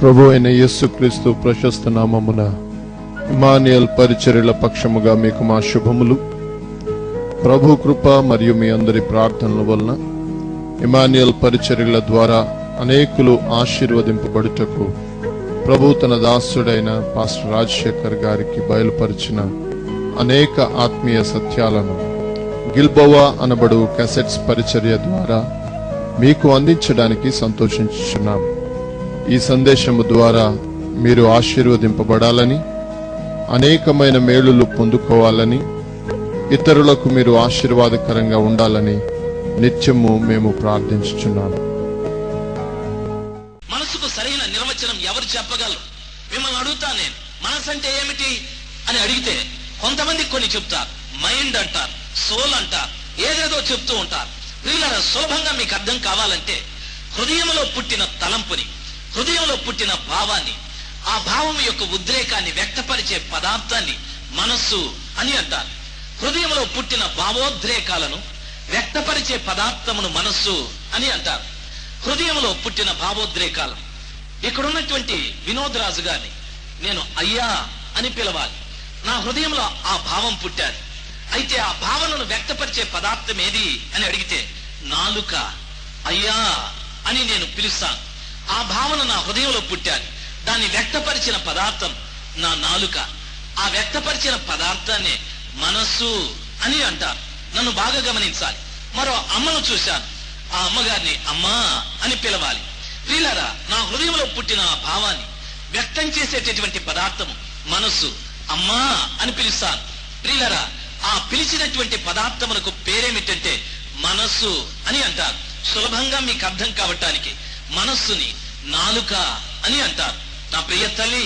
ప్రభు అయిన యేసుక్రీస్తు ప్రశస్త నామమున ఇమ్మానుయేల్ పరిచర్యల పక్షముగా మీకు మా శుభములు. ప్రభు కృప మరియు మీ అందరి ప్రార్థనల వలన ఇమ్మానుయేల్ పరిచర్యల ద్వారా అనేకులు ఆశీర్వదింపబడుటకు ప్రభు తన దాసుడైన పాస్టర్ రాజశేఖర్ గారికి బయలుపరిచిన అనేక ఆత్మీయ సత్యాలను గిల్బోవా అనబడు క్యాసెట్స్ పరిచర్య ద్వారా మీకు అందించడానికి సంతోషించుచున్నాం. ఈ సందేశము ద్వారా మీరు ఆశీర్వదింపబడాలని, అనేకమైన మేలులు పొందుకోవాలని, ఇతరులకు మీరు ఆశీర్వాదకరంగా ఉండాలని నిత్యము మేము ప్రార్థించుచున్నాము. మనసుకు సరైన నిర్వచనం ఎవరు చెప్పగలరు? మిమ్మల్ని అడుగుతా నేను, మనసు అంటే ఏమిటి అని అడిగితే కొంతమంది కొన్ని చెప్తారు, మైండ్ అంటారు, సోల్ అంటారు, ఏదేదో చెప్తూ ఉంటారు. వీళ్ళ సులభంగా మీకు అర్థం కావాలంటే హృదయంలో పుట్టిన తలంపుని, హృదయంలో పుట్టిన భావాన్ని, ఆ భావం యొక్క ఉద్రేకాన్ని వ్యక్తపరిచే పదార్థాన్ని మనస్సు అని అంటారు. హృదయంలో పుట్టిన భావోద్రేకాలను వ్యక్తపరిచే పదార్థమును మనస్సు అని అంటారు. హృదయంలో పుట్టిన భావోద్రేకాలు. ఇక్కడున్నటువంటి వినోద్ రాజు గారిని నేను అయ్యా అని పిలవాలి. నా హృదయంలో ఆ భావం పుట్టాలి. అయితే ఆ భావనను వ్యక్తపరిచే పదార్థం ఏది అని అడిగితే నాలుక. అయ్యా అని నేను పిలుస్తాను. ఆ భావన నా హృదయంలో పుట్టాలి. దాన్ని వ్యక్తపరిచిన పదార్థం నా నాలుక. ఆ వ్యక్తపరిచిన పదార్థాన్ని మనస్సు అని అంటారు. నన్ను బాగా గమనించాలి. మరో అమ్మను చూశాను. ఆ అమ్మగారిని అమ్మా అని పిలవాలి. ప్రియులారా, నా హృదయంలో పుట్టిన ఆ భావాన్ని వ్యక్తం చేసేటటువంటి పదార్థము మనస్సు. అమ్మా అని పిలుస్తాను. ప్రియులారా, ఆ పిలిచినటువంటి పదార్థమునకు పేరేమిటంటే మనస్సు అని అంటారు. సులభంగా మీకు అర్థం కావటానికి మనస్సుని నాలుక అని అంటారు. నా ప్రియ తల్లి,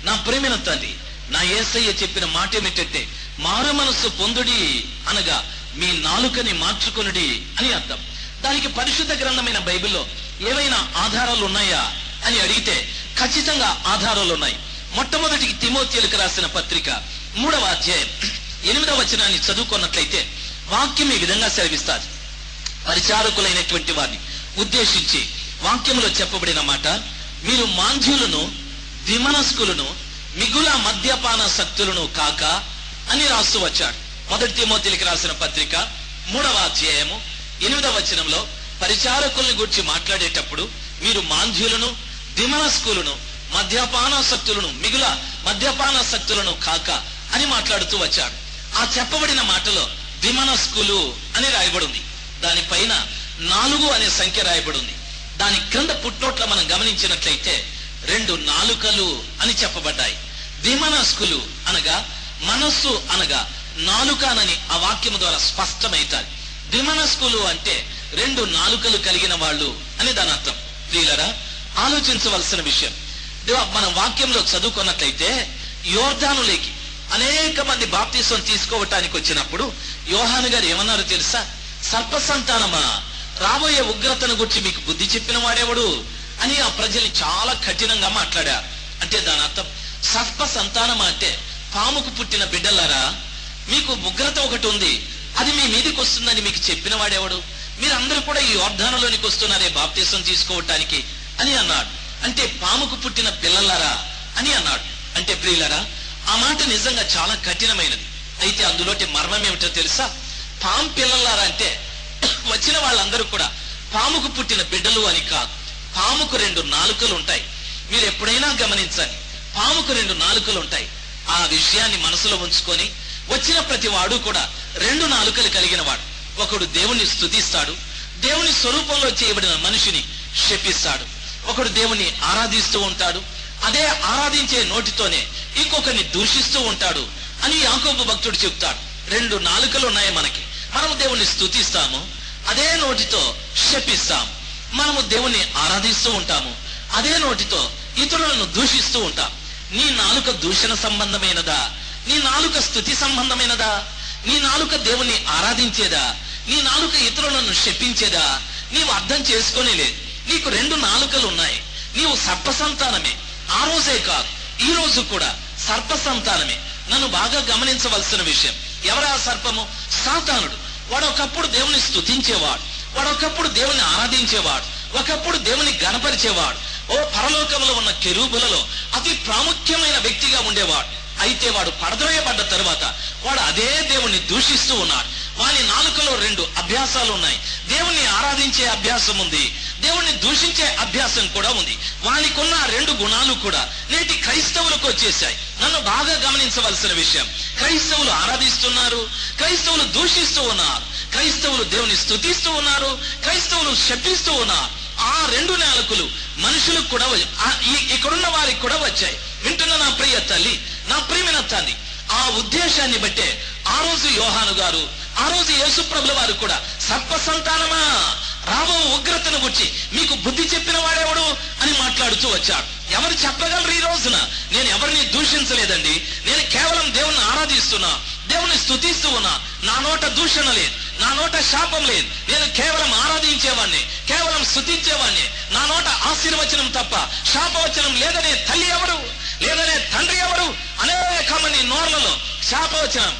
నా ప్రేమిన తల్లి, నా యేసయ్య చెప్పిన మాట ఏమిటంటే మారు మనస్సు పొందుడి అనగా మీ నాలుకని మార్చుకొనుడి అని అర్థం. దానికి పరిశుద్ధ గ్రంథమైన బైబిల్లో ఏవైనా ఆధారాలు ఉన్నాయా అని అడిగితే ఖచ్చితంగా ఆధారాలు ఉన్నాయి. మొట్టమొదటికి తిమోతిలకు రాసిన పత్రిక 3వ అధ్యాయం 8వ వచనాన్ని చదువుకున్నట్లయితే వాక్యం ఈ విధంగా సెలవిస్తారు. పరిచారకులైనటువంటి వారిని ఉద్దేశించి వాక్యంలో చెప్పబడిన మాట, మీరు మాంద్యులను, ద్విమనస్కులను, మిగుల మద్యపాన శక్తులను కాక అని రాస్తూ వచ్చాడు. 1 తిమోతిలకు రాసిన పత్రిక 3వ అధ్యాయము 8వ వచనంలో పరిచారకుల్ని గురించి మాట్లాడేటప్పుడు మీరు మాంద్యులను, ద్విమనస్కులను, మద్యపానాసక్తులను, మిగుల మద్యపానాసక్తులను కాక అని మాట్లాడుతూ వచ్చాడు. ఆ చెప్పబడిన మాటలో ద్విమనస్కులు అని రాయబడింది. దానిపైన 4 అనే సంఖ్య రాయబడింది. దాని క్రింద పుట్నోట్ల మనం గమనించినట్లయితే 2 నాలుకలు అని చెప్పబడ్డాయి. ద్విమనస్కులు అనగా మనస్సు అనగా నాలుకనని ఆ వాక్యము ద్వారా స్పష్టమవుతాయి. ద్విమనస్కులు అంటే 2 నాలుకలు కలిగిన వాళ్ళు అని దాని అర్థం. ప్రియులారా, ఆలోచించవలసిన విషయం, మనం వాక్యంలో చదువుకున్నట్లయితే యోర్దానులోకి అనేక మంది బాప్తిసం తీసుకోవటానికి వచ్చినప్పుడు యోహాను గారు ఏమన్నారు తెలుసా? సర్ప సంతానమా, రాబోయే ఉగ్రతను గురించి మీకు బుద్ధి చెప్పిన వాడేవాడు అని ఆ ప్రజల్ని చాలా కఠినంగా మాట్లాడారు. అంటే దాని అర్థం సర్ప సంతానమా అంటే పాముకు పుట్టిన బిడ్డలారా, మీకు ఉగ్రత ఒకటి ఉంది, అది మీ మీదకి వస్తుందని మీకు చెప్పిన వాడేవాడు? మీరందరూ కూడా ఈ యోర్దానులోనికి వస్తున్నారే బాప్తిసం తీసుకోవటానికి అని అన్నాడు. అంటే పాముకు పుట్టిన పిల్లలారా అని అన్నాడు. అంటే ప్రియులారా, ఆ మాట నిజంగా చాలా కఠినమైనది. అయితే అందులోటి మర్మం ఏమిటో తెలుసా? పాము పిల్లలారా అంటే వచ్చిన వాళ్ళందరూ కూడా పాముకు పుట్టిన బిడ్డలు అని కాదు. పాముకు 2 నాలుకలు ఉంటాయి. మీరు ఎప్పుడైనా గమనించండి, పాముకు 2 నాలుకలు ఉంటాయి. ఆ విషయాన్ని మనసులో ఉంచుకొని వచ్చిన ప్రతి వాడు కూడా 2 నాలుకలు కలిగిన వాడు. ఒకడు దేవుణ్ణి స్తుతిస్తాడు, దేవుని స్వరూపంలో చేయబడిన మనిషిని శపిస్తాడు. ఒకడు దేవుణ్ణి ఆరాధిస్తూ ఉంటాడు, అదే ఆరాధించే నోటితోనే ఇంకొకరిని దూషిస్తూ ఉంటాడు అని యాకోబు భక్తుడు చెప్తాడు. 2 నాలుకలు ఉన్నాయి మనకి. మనము దేవుణ్ణి స్తుతిస్తాము, అదే నోటితో శపిస్తాము. మనము దేవుణ్ణి ఆరాధిస్తూ ఉంటాము, అదే నోటితో ఇతరులను దూషిస్తూ ఉంటాం. నీ నాలుక దూషణ సంబంధమైనదా? నీ నాలుక స్తుతి సంబంధమైనదా? నీ నాలుక దేవుణ్ణి ఆరాధించేదా? నీ నాలుక ఇతరులను శపించేదా? నీవు అర్థం చేసుకొని లేదు. నీకు 2 నాలుకలు ఉన్నాయి. నీవు సర్ప సంతానమే. ఆ రోజే కాదు, ఈ రోజు కూడా సర్ప సంతానమే. నన్ను బాగా గమనించవలసిన విషయం, ఎవరా సర్పము? సాతానుడు. వాడు ఒకప్పుడు దేవుని స్తుతించేవాడు, వాడు ఒకప్పుడు దేవుని ఆరాధించేవాడు, ఒకప్పుడు దేవుని గణపరిచేవాడు, ఓ పరలోకంలో ఉన్న కెరూబులలో అతి ప్రాముఖ్యమైన వ్యక్తిగా ఉండేవాడు. అయితే వాడు పడద్రోయబడ్డ తరువాత వాడు అదే దేవుణ్ణి దూషిస్తూ ఉన్నాడు. వాని నాలుకలో 2 అభ్యాసాలు ఉన్నాయి. దేవుణ్ణి ఆరాధించే అభ్యాసం ఉంది, దేవుణ్ణి దూషించే అభ్యాసం కూడా ఉంది. వానికున్న 2 గుణాలు కూడా నేటి క్రైస్తవులకు వచ్చేసాయి. నన్ను బాగా గమనించవలసిన విషయం, క్రైస్తవులు ఆరాధిస్తున్నారు, క్రైస్తవులు దూషిస్తూ ఉన్నారు, క్రైస్తవులు దేవుని స్తుతిస్తూ ఉన్నారు, క్రైస్తవులు శపిస్తూ ఉన్నారు. ఆ 2 నాలుకలు మనుషులకు కూడా ఇక్కడున్న వారికి కూడా వచ్చాయి. వింటున్న నా ప్రియ తల్లి, నా ప్రియమైన తల్లి, ఆ ఉద్దేశాన్ని బట్టే ఆ రోజు యోహాను గారు, ఆ రోజు యేసుప్రభుల వారు కూడా సర్ప సంతానమా రాబో ఉగ్రతను గురించి మీకు బుద్ధి చెప్పిన వాడెవడు అని మాట్లాడుతూ వచ్చాడు. ఎవరు చెప్పగలరు ఈ రోజున? నేను ఎవరిని దూషించలేదండి, నేను కేవలం దేవుణ్ణి ఆరాధిస్తున్నా, దేవుని స్తుతిస్తూ ఉన్నా. నా నోట దూషణ లేదు, నా నోట శాపం లేదు, నేను కేవలం ఆరాధించేవాడిని, కేవలం స్తుతించేవాడిని. నా నోట ఆశీర్వచనం తప్ప శాపవచనం లేదనే తల్లి ఎవరు, లేదనే తండ్రి ఎవరు? అనేక మంది నోర్లలో శాపవచనం,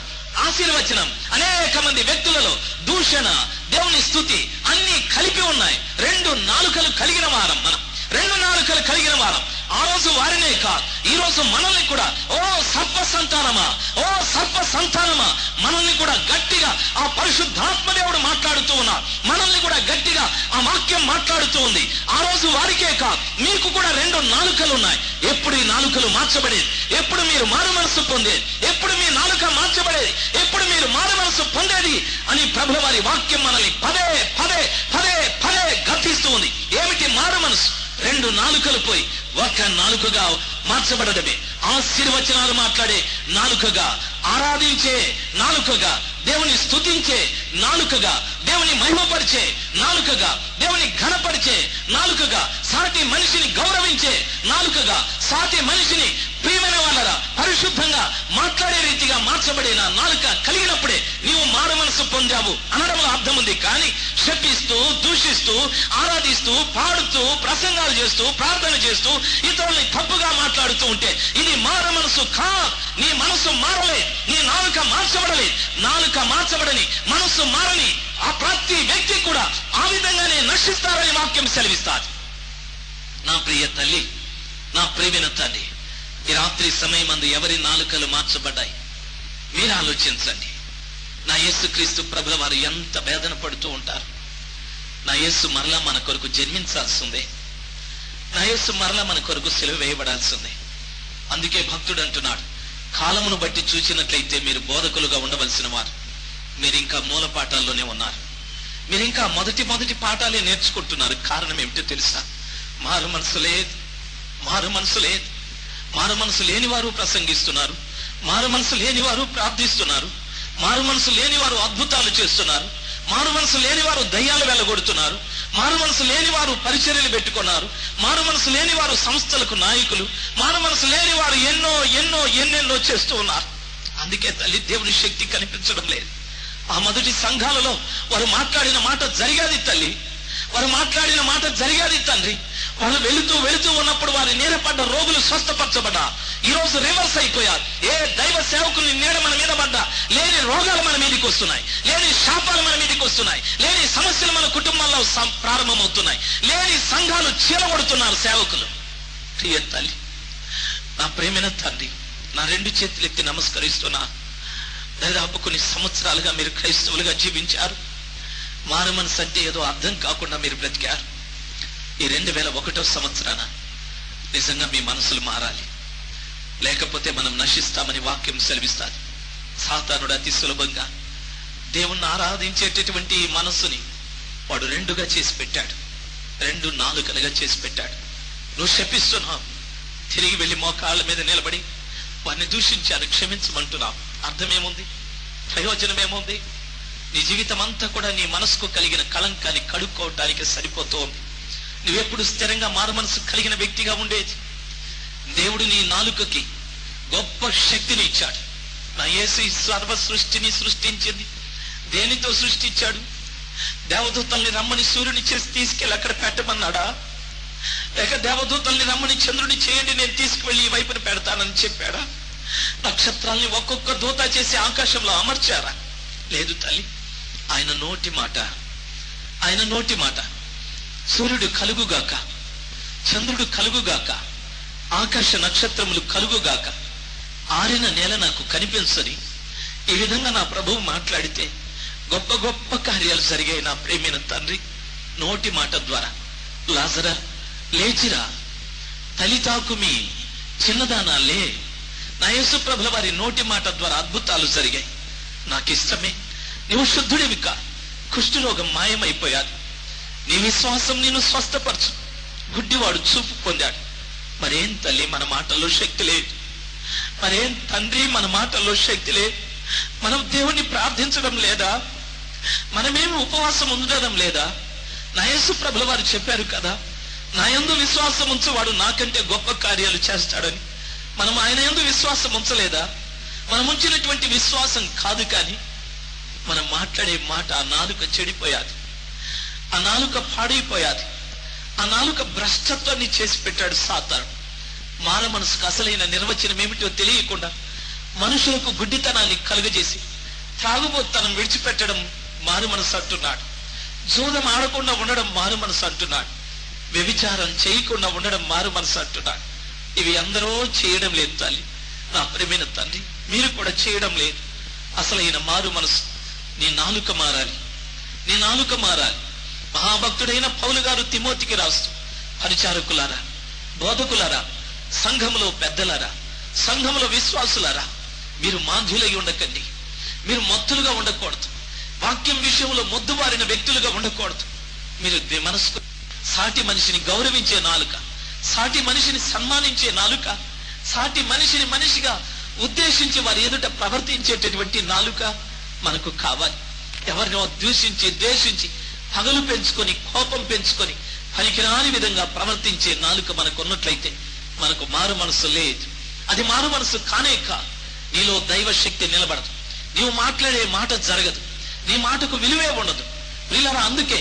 ఆశీర్వచనం, అనేక మంది వ్యక్తులలో దూషణ, దేవుని స్తుతి అన్ని కలిపి ఉన్నాయి. 2 నాలుకలు కలిగిన వారం మనం, 2 నాలుకలు కలిగిన వారం. ఆ రోజు వారినే కాదు, ఈ రోజు మనల్ని కూడా ఓ సర్ప సంతానమా, ఓ సర్ప సంతానమా, మనల్ని కూడా గట్టిగా ఆ పరిశుద్ధాత్మ దేవుడు మాట్లాడుతూ ఉన్నారు. మనల్ని కూడా గట్టిగా ఆ వాక్యం మాట్లాడుతూ ఉంది. ఆ రోజు వారికే కాదు, మీకు కూడా 2 నాలుకలు ఉన్నాయి. ఎప్పుడు ఈ నాలుకలు మార్చబడేది? ఎప్పుడు మీరు మారు మనసు పొందేది? ఎప్పుడు మీ నాలుక మార్చబడేది? ఎప్పుడు మీరు మారు మనసు పొందేది అని ప్రభుల వారి వాక్యం మనల్ని పదే పదే పదే పదే గర్తిస్తూ ఉంది. ఏమిటి మారు మనసు? 2 నాలుకలు పోయి 1 నాలుకగా మార్చబడడమే. ఆశీర్వచనాలు మాట్లాడే నాలుకగా, ఆరాధించే నాలుకగా, దేవుని స్తుతించే నాలుకగా, దేవుని మహిమపరిచే నాలుకగా, దేవుని ఘనపరిచే నాలుకగా, సాటి మనిషిని గౌరవించే నాలుకగా, సాటి మనిషిని ప్రియమైన వాళ్ళరా పరిశుద్ధంగా మాట్లాడే రీతిగా మార్చబడిన నాలుక కలిగినప్పుడే నీవు మారు మనసు పొందావు అనడంలో అర్థం ఉంది. కానీ శపిస్తూ, దూషిస్తూ, ఆరాధిస్తూ, పాడుతూ, ప్రసంగాలు చేస్తూ, ప్రార్థన చేస్తూ, ఇతరుల్ని తప్పుగా మాట్లాడుతూ ఉంటే ఇది మారు మనసు కా. నీ మనసు మారలే, నీ నాలుక మార్చబడలే. నాలుక మార్చబడని, మనసు మారని ఆ ప్రతి వ్యక్తి కూడా ఆ విధంగానే నశిస్తారని వాక్యం సెలవిస్తారు. నా ప్రియ తల్లి, నా ప్రియమైన తల్లి, ఈ రాత్రి సమయం అందు ఎవరి నాలుకలు మార్చబడ్డాయి మీరు ఆలోచించండి. నా యేసుక్రీస్తు ప్రభుల వారు ఎంత వేదన పడుతూ ఉంటారు. నా యేసు మరలా మన కొరకు జన్మించాల్సిందే, నా యేసు మరలా మన కొరకు సిలువ వేయబడాల్సిందే. అందుకే భక్తుడు అంటున్నాడు, కాలమును బట్టి చూసినట్లయితే మీరు బోధకులుగా ఉండవలసిన వారు, మీరు ఇంకా మూల పాఠాల్లోనే ఉన్నారు, మీరు ఇంకా మొదటి పాఠాలే నేర్చుకుంటున్నారు. కారణం ఏమిటో తెలుసా? మారు మనసు లేదు, మారు మనసు లేదు. మారు మనసు లేని వారు ప్రసంగిస్తున్నారు, మారు మనసు లేని వారు ప్రార్థిస్తున్నారు, మారు మనసు లేని వారు అద్భుతాలు చేస్తున్నారు, మారు మనసు లేని వారు దయ్యాలు వెళ్ళగొడుతున్నారు, మారు మనసు లేని వారు పరిచర్యలు పెట్టుకున్నారు, మారు మనసు లేని వారు సంస్థలకు నాయకులు, మారు మనసు లేని వారు ఎన్నెన్నో చేస్తూ ఉన్నారు. అందుకే తల్లి దేవుని శక్తి కనిపించడం లేదు. ఆ మొదటి సంఘాలలో వారు మాట్లాడిన మాట జరిగేది తల్లి, వారు మాట్లాడిన మాట జరిగేది తండ్రి. వాళ్ళు వెళుతూ ఉన్నప్పుడు వారి నీడపడ్డ రోగులు స్వస్థపరచబడ్డా. ఈ రోజు రివర్స్ అయిపోయారు. ఏ దైవ సేవకుని నీడ మన మీద పడ్డా లేని రోగాలు మన మీదకి వస్తున్నాయి, లేని శాపాలు మన మీదకి వస్తున్నాయి, లేని సమస్యలు మన కుటుంబాల్లో ప్రారంభమవుతున్నాయి, లేని సంఘాలు చీలగొడుతున్నారు సేవకులు. ప్రియ తల్లి, నా ప్రేమైన తండ్రి, నా 2 చేతులు ఎత్తి నమస్కరిస్తున్నా. దాదాపు కొన్ని సంవత్సరాలుగా మీరు క్రైస్తవులుగా జీవించారు. మారు మనసు అంటే ఏదో అర్థం కాకుండా మీరు బ్రతికారు. ఈ 2001వ సంవత్సరాన నిజంగా మీ మనసులు మారాలి, లేకపోతే మనం నశిస్తామని వాక్యం సెలవిస్తాది. సాతానుడు అతి సులభంగా దేవుణ్ణి ఆరాధించేటటువంటి ఈ మనస్సుని వాడు 2గా చేసి పెట్టాడు, 2 నాలుకలుగా చేసి పెట్టాడు. నువ్వు శపిస్తున్నావు, తిరిగి వెళ్ళి మోకాళ్ళ మీద నిలబడి వారిని దూషించాను క్షమించమంటున్నావు. అర్థమేముంది? ప్రయోజనమేముంది? నీ జీవితం అంతా కూడా నీ మనసుకు కలిగిన కళంకాన్ని కడుక్కోవడానికి సరిపోతూ ఉంది. నువ్వెప్పుడు స్థిరంగా మారు మనసు కలిగిన వ్యక్తిగా ఉండేది. దేవుడు నీ నాలుకకి గొప్ప శక్తిని ఇచ్చాడు. నా యేసు సర్వ సృష్టిని సృష్టించింది దేనితో సృష్టించాడు? దేవదూతల్ని రమ్మని సూర్యుని చేసి తీసుకెళ్ళి అక్కడ పెట్టమన్నాడా? లేక దేవదూతల్ని రమ్మని చంద్రుని చేయండి నేను తీసుకువెళ్ళి ఈ వైపుని పెడతానని చెప్పాడా? నక్షత్రాల్ని ఒక్కొక్క దూత చేసి ఆకాశంలో అమర్చారా? లేదు తల్లి. ఆయన నోటి మాట, ఆయన నోటి మాట, సూర్యుడు కలుగుగాక, చంద్రుడు కలుగుగాక, ఆకాశ నక్షత్రములు కలుగుగాక, ఆరిన నేల నాకు కనిపించని ఈ విధంగా నా ప్రభువు మాట్లాడితే గొప్ప గొప్ప కార్యాలు జరిగాయి. నా ప్రేమైన తండ్రి నోటి మాట ద్వారా, లాజరా లేచిరా, తలితాకుమి చిన్నదానా లే, నా యేసు ప్రభుల వారి నోటి మాట ద్వారా అద్భుతాలు జరిగాయి. నాకు ఇష్టమే, నీవు శుద్ధుడివి కా, కుష్ఠరోగం మాయమైపోయాది, నీ విశ్వాసం నిన్ను స్వస్థపరచు. గుడ్డివాడు చూపు పొందాడు. మరేం తల్లి మన మాటల్లో శక్తి లేదు, మరేం తండ్రి మన మాటల్లో శక్తి లేదు. మనం దేవుణ్ణి ప్రార్థించడం లేదా? మనమేమి ఉపవాసం ఉండడం లేదా? నా యేసు ప్రభుల వారు చెప్పారు కదా, నా యందు విశ్వాసం ఉంచువాడు నాకంటే గొప్ప కార్యాలు చేస్తాడని. మనం ఆయన యందు విశ్వాసం ఉంచలేదా? మనం ఉంచినటువంటి విశ్వాసం కాదు. కానీ మనం మాట్లాడే మాట, ఆ నాలుక చెడిపోయాది, ఆ నాలుక పాడైపోయాది, ఆ నాలుక భ్రష్టత్వాన్ని చేసి పెట్టాడు సాతాను. మార మనసుకు అసలైన నిర్వచనం ఏమిటో తెలియకుండా మనుషులకు గుడ్డితనాన్ని కలుగజేసి త్రాగుబోతనం విడిచిపెట్టడం మారు మనసు అంటున్నాడు. జూదం ఆడకుండా ఉండడం మారు మనసు అంటున్నాడు. వ్యభిచారం చేయకుండా ఉండడం మారు మనసు అంటున్నాడు. ఇవి అందరూ చేయడం లేదు తల్లి, నా ప్రియమైన తండ్రి, మీరు కూడా చేయడం లేదు. అసలైన మారు మనసు నీ నాలుక మారాలి, నీ నాలుక మారాలి. మహాభక్తుడైన పౌలు గారు తిమోతికి రాస్తూ, పరిచారకులారా, బోధకులారా, సంఘములో పెద్దలారా, సంఘములో విశ్వాసులారా, మీరు మాంద్యులై ఉండకండి, మీరు మొత్తులుగా ఉండకూడదు, వాక్యం విషయంలో మొద్దుబారిన వ్యక్తులుగా ఉండకూడదు. మీరు మనసుకు సాటి మనిషిని గౌరవించే నాలుక, సాటి మనిషిని సన్మానించే నాలుక, సాటి మనిషిని మనిషిగా ఉద్దేశించి వారి ఎదుట ప్రవర్తించేటటువంటి నాలుక మనకు కావాలి. ఎవరినో దూషించి ద్వేషించి పగలు పెంచుకొని కోపం పెంచుకొని పనికిరాని విధంగా ప్రవర్తించే నాలుక మనకు ఉన్నట్లయితే మనకు మారు మనసు లేదు. అది మారు మనసు కానే కా. నీలో దైవ శక్తి నిలబడదు, నీవు మాట్లాడే మాట జరగదు, నీ మాటకు విలువే ఉండదు. ప్రియులారా, అందుకే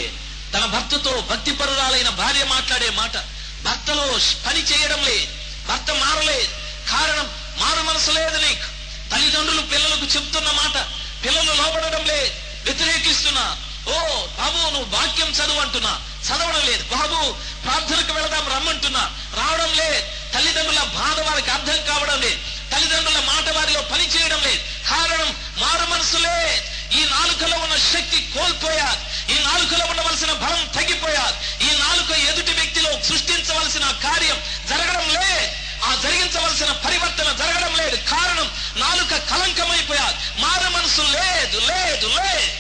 తన భర్తతో భక్తిపరురాలైన భార్య మాట్లాడే మాట భర్తలో పని చేయడం లేదు, భర్త మారలేదు. కారణం మారు మనసు లేదు నీకు. తల్లిదండ్రులు పిల్లలకు చెప్తున్న మాట పిల్లలు లోపడడం లేదు, వ్యతిరేకిస్తున్నా. ఓ బాబు, నువ్వు వాక్యం చదువు అంటున్నా, చదవడం లేదు. బాబు, ప్రార్థనకు వెళదాం రమ్మంటున్నా, రావడం లేదు. తల్లిదండ్రుల బాధ వారికి అర్థం కావడం లేదు, తల్లిదండ్రుల మాట వారిలో పని చేయడం లేదు. కారణం మారు మనసు లేదు. ఈ నాలుకలో ఉన్న శక్తి కోల్పోయారు, ఈ నాలుకలో ఉండవలసిన బలం తగ్గిపోయారు, ఈ నాలుక ఎదుటి వ్యక్తిలో సృష్టించవలసిన కార్యం జరగడం లేదు, ఆ జరిగించవలసిన పరివర్తన జరగడం లేదు. కారణం నాలుక కలంకమైపోయారు, మారు మనసు లేదు లేదు లేదు.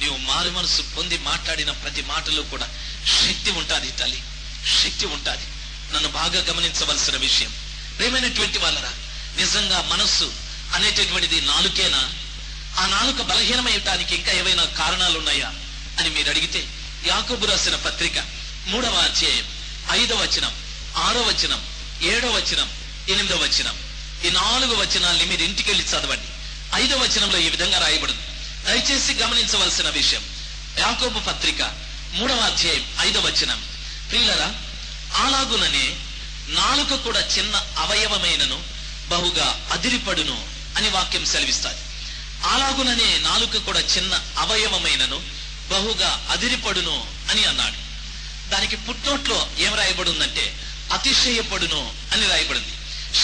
నీవు మారు మనసు పొంది మాట్లాడిన ప్రతి మాటలో కూడా శక్తి ఉంటుంది తల్లి, శక్తి ఉంటుంది. నన్ను బాగా గమనించవలసిన విషయం, ప్రేమైనటువంటి వాళ్ళరా, నిజంగా మనస్సు అనేటటువంటిది నాలుకేనా? ఆ నాలుక బలహీనమయ్యటానికి ఇంకా ఏవైనా కారణాలు ఉన్నాయా అని మీరు అడిగితే, యాకోబు రాసిన పత్రిక 3వ అధ్యాయం 5వ వచనం, 6వ వచనం, 7వ వచనం, 8వ వచనం, ఈ 4 వచనాల్ని మీరు ఇంటికి వెళ్ళి చదవండి. 5వ వచనంలో ఈ విధంగా రాయబడింది. దయచేసి గమనించవలసిన విషయం, యాకోబు పత్రిక 3వ అధ్యాయం 5వ వచనం, ప్రియులరా, అలాగుననే నాలుక కూడా చిన్న అవయవమైనను బహుగా అదిరిపడును అని వాక్యం సెలవిస్తాది. అలాగుననే నాలుక కూడా చిన్న అవయవమైనను బహుగా అదిరిపడును అని అన్నాడు. దానికి పుట్నోట్లో ఏం రాయబడి ఉందంటే అతిశయపడును అని రాయబడింది.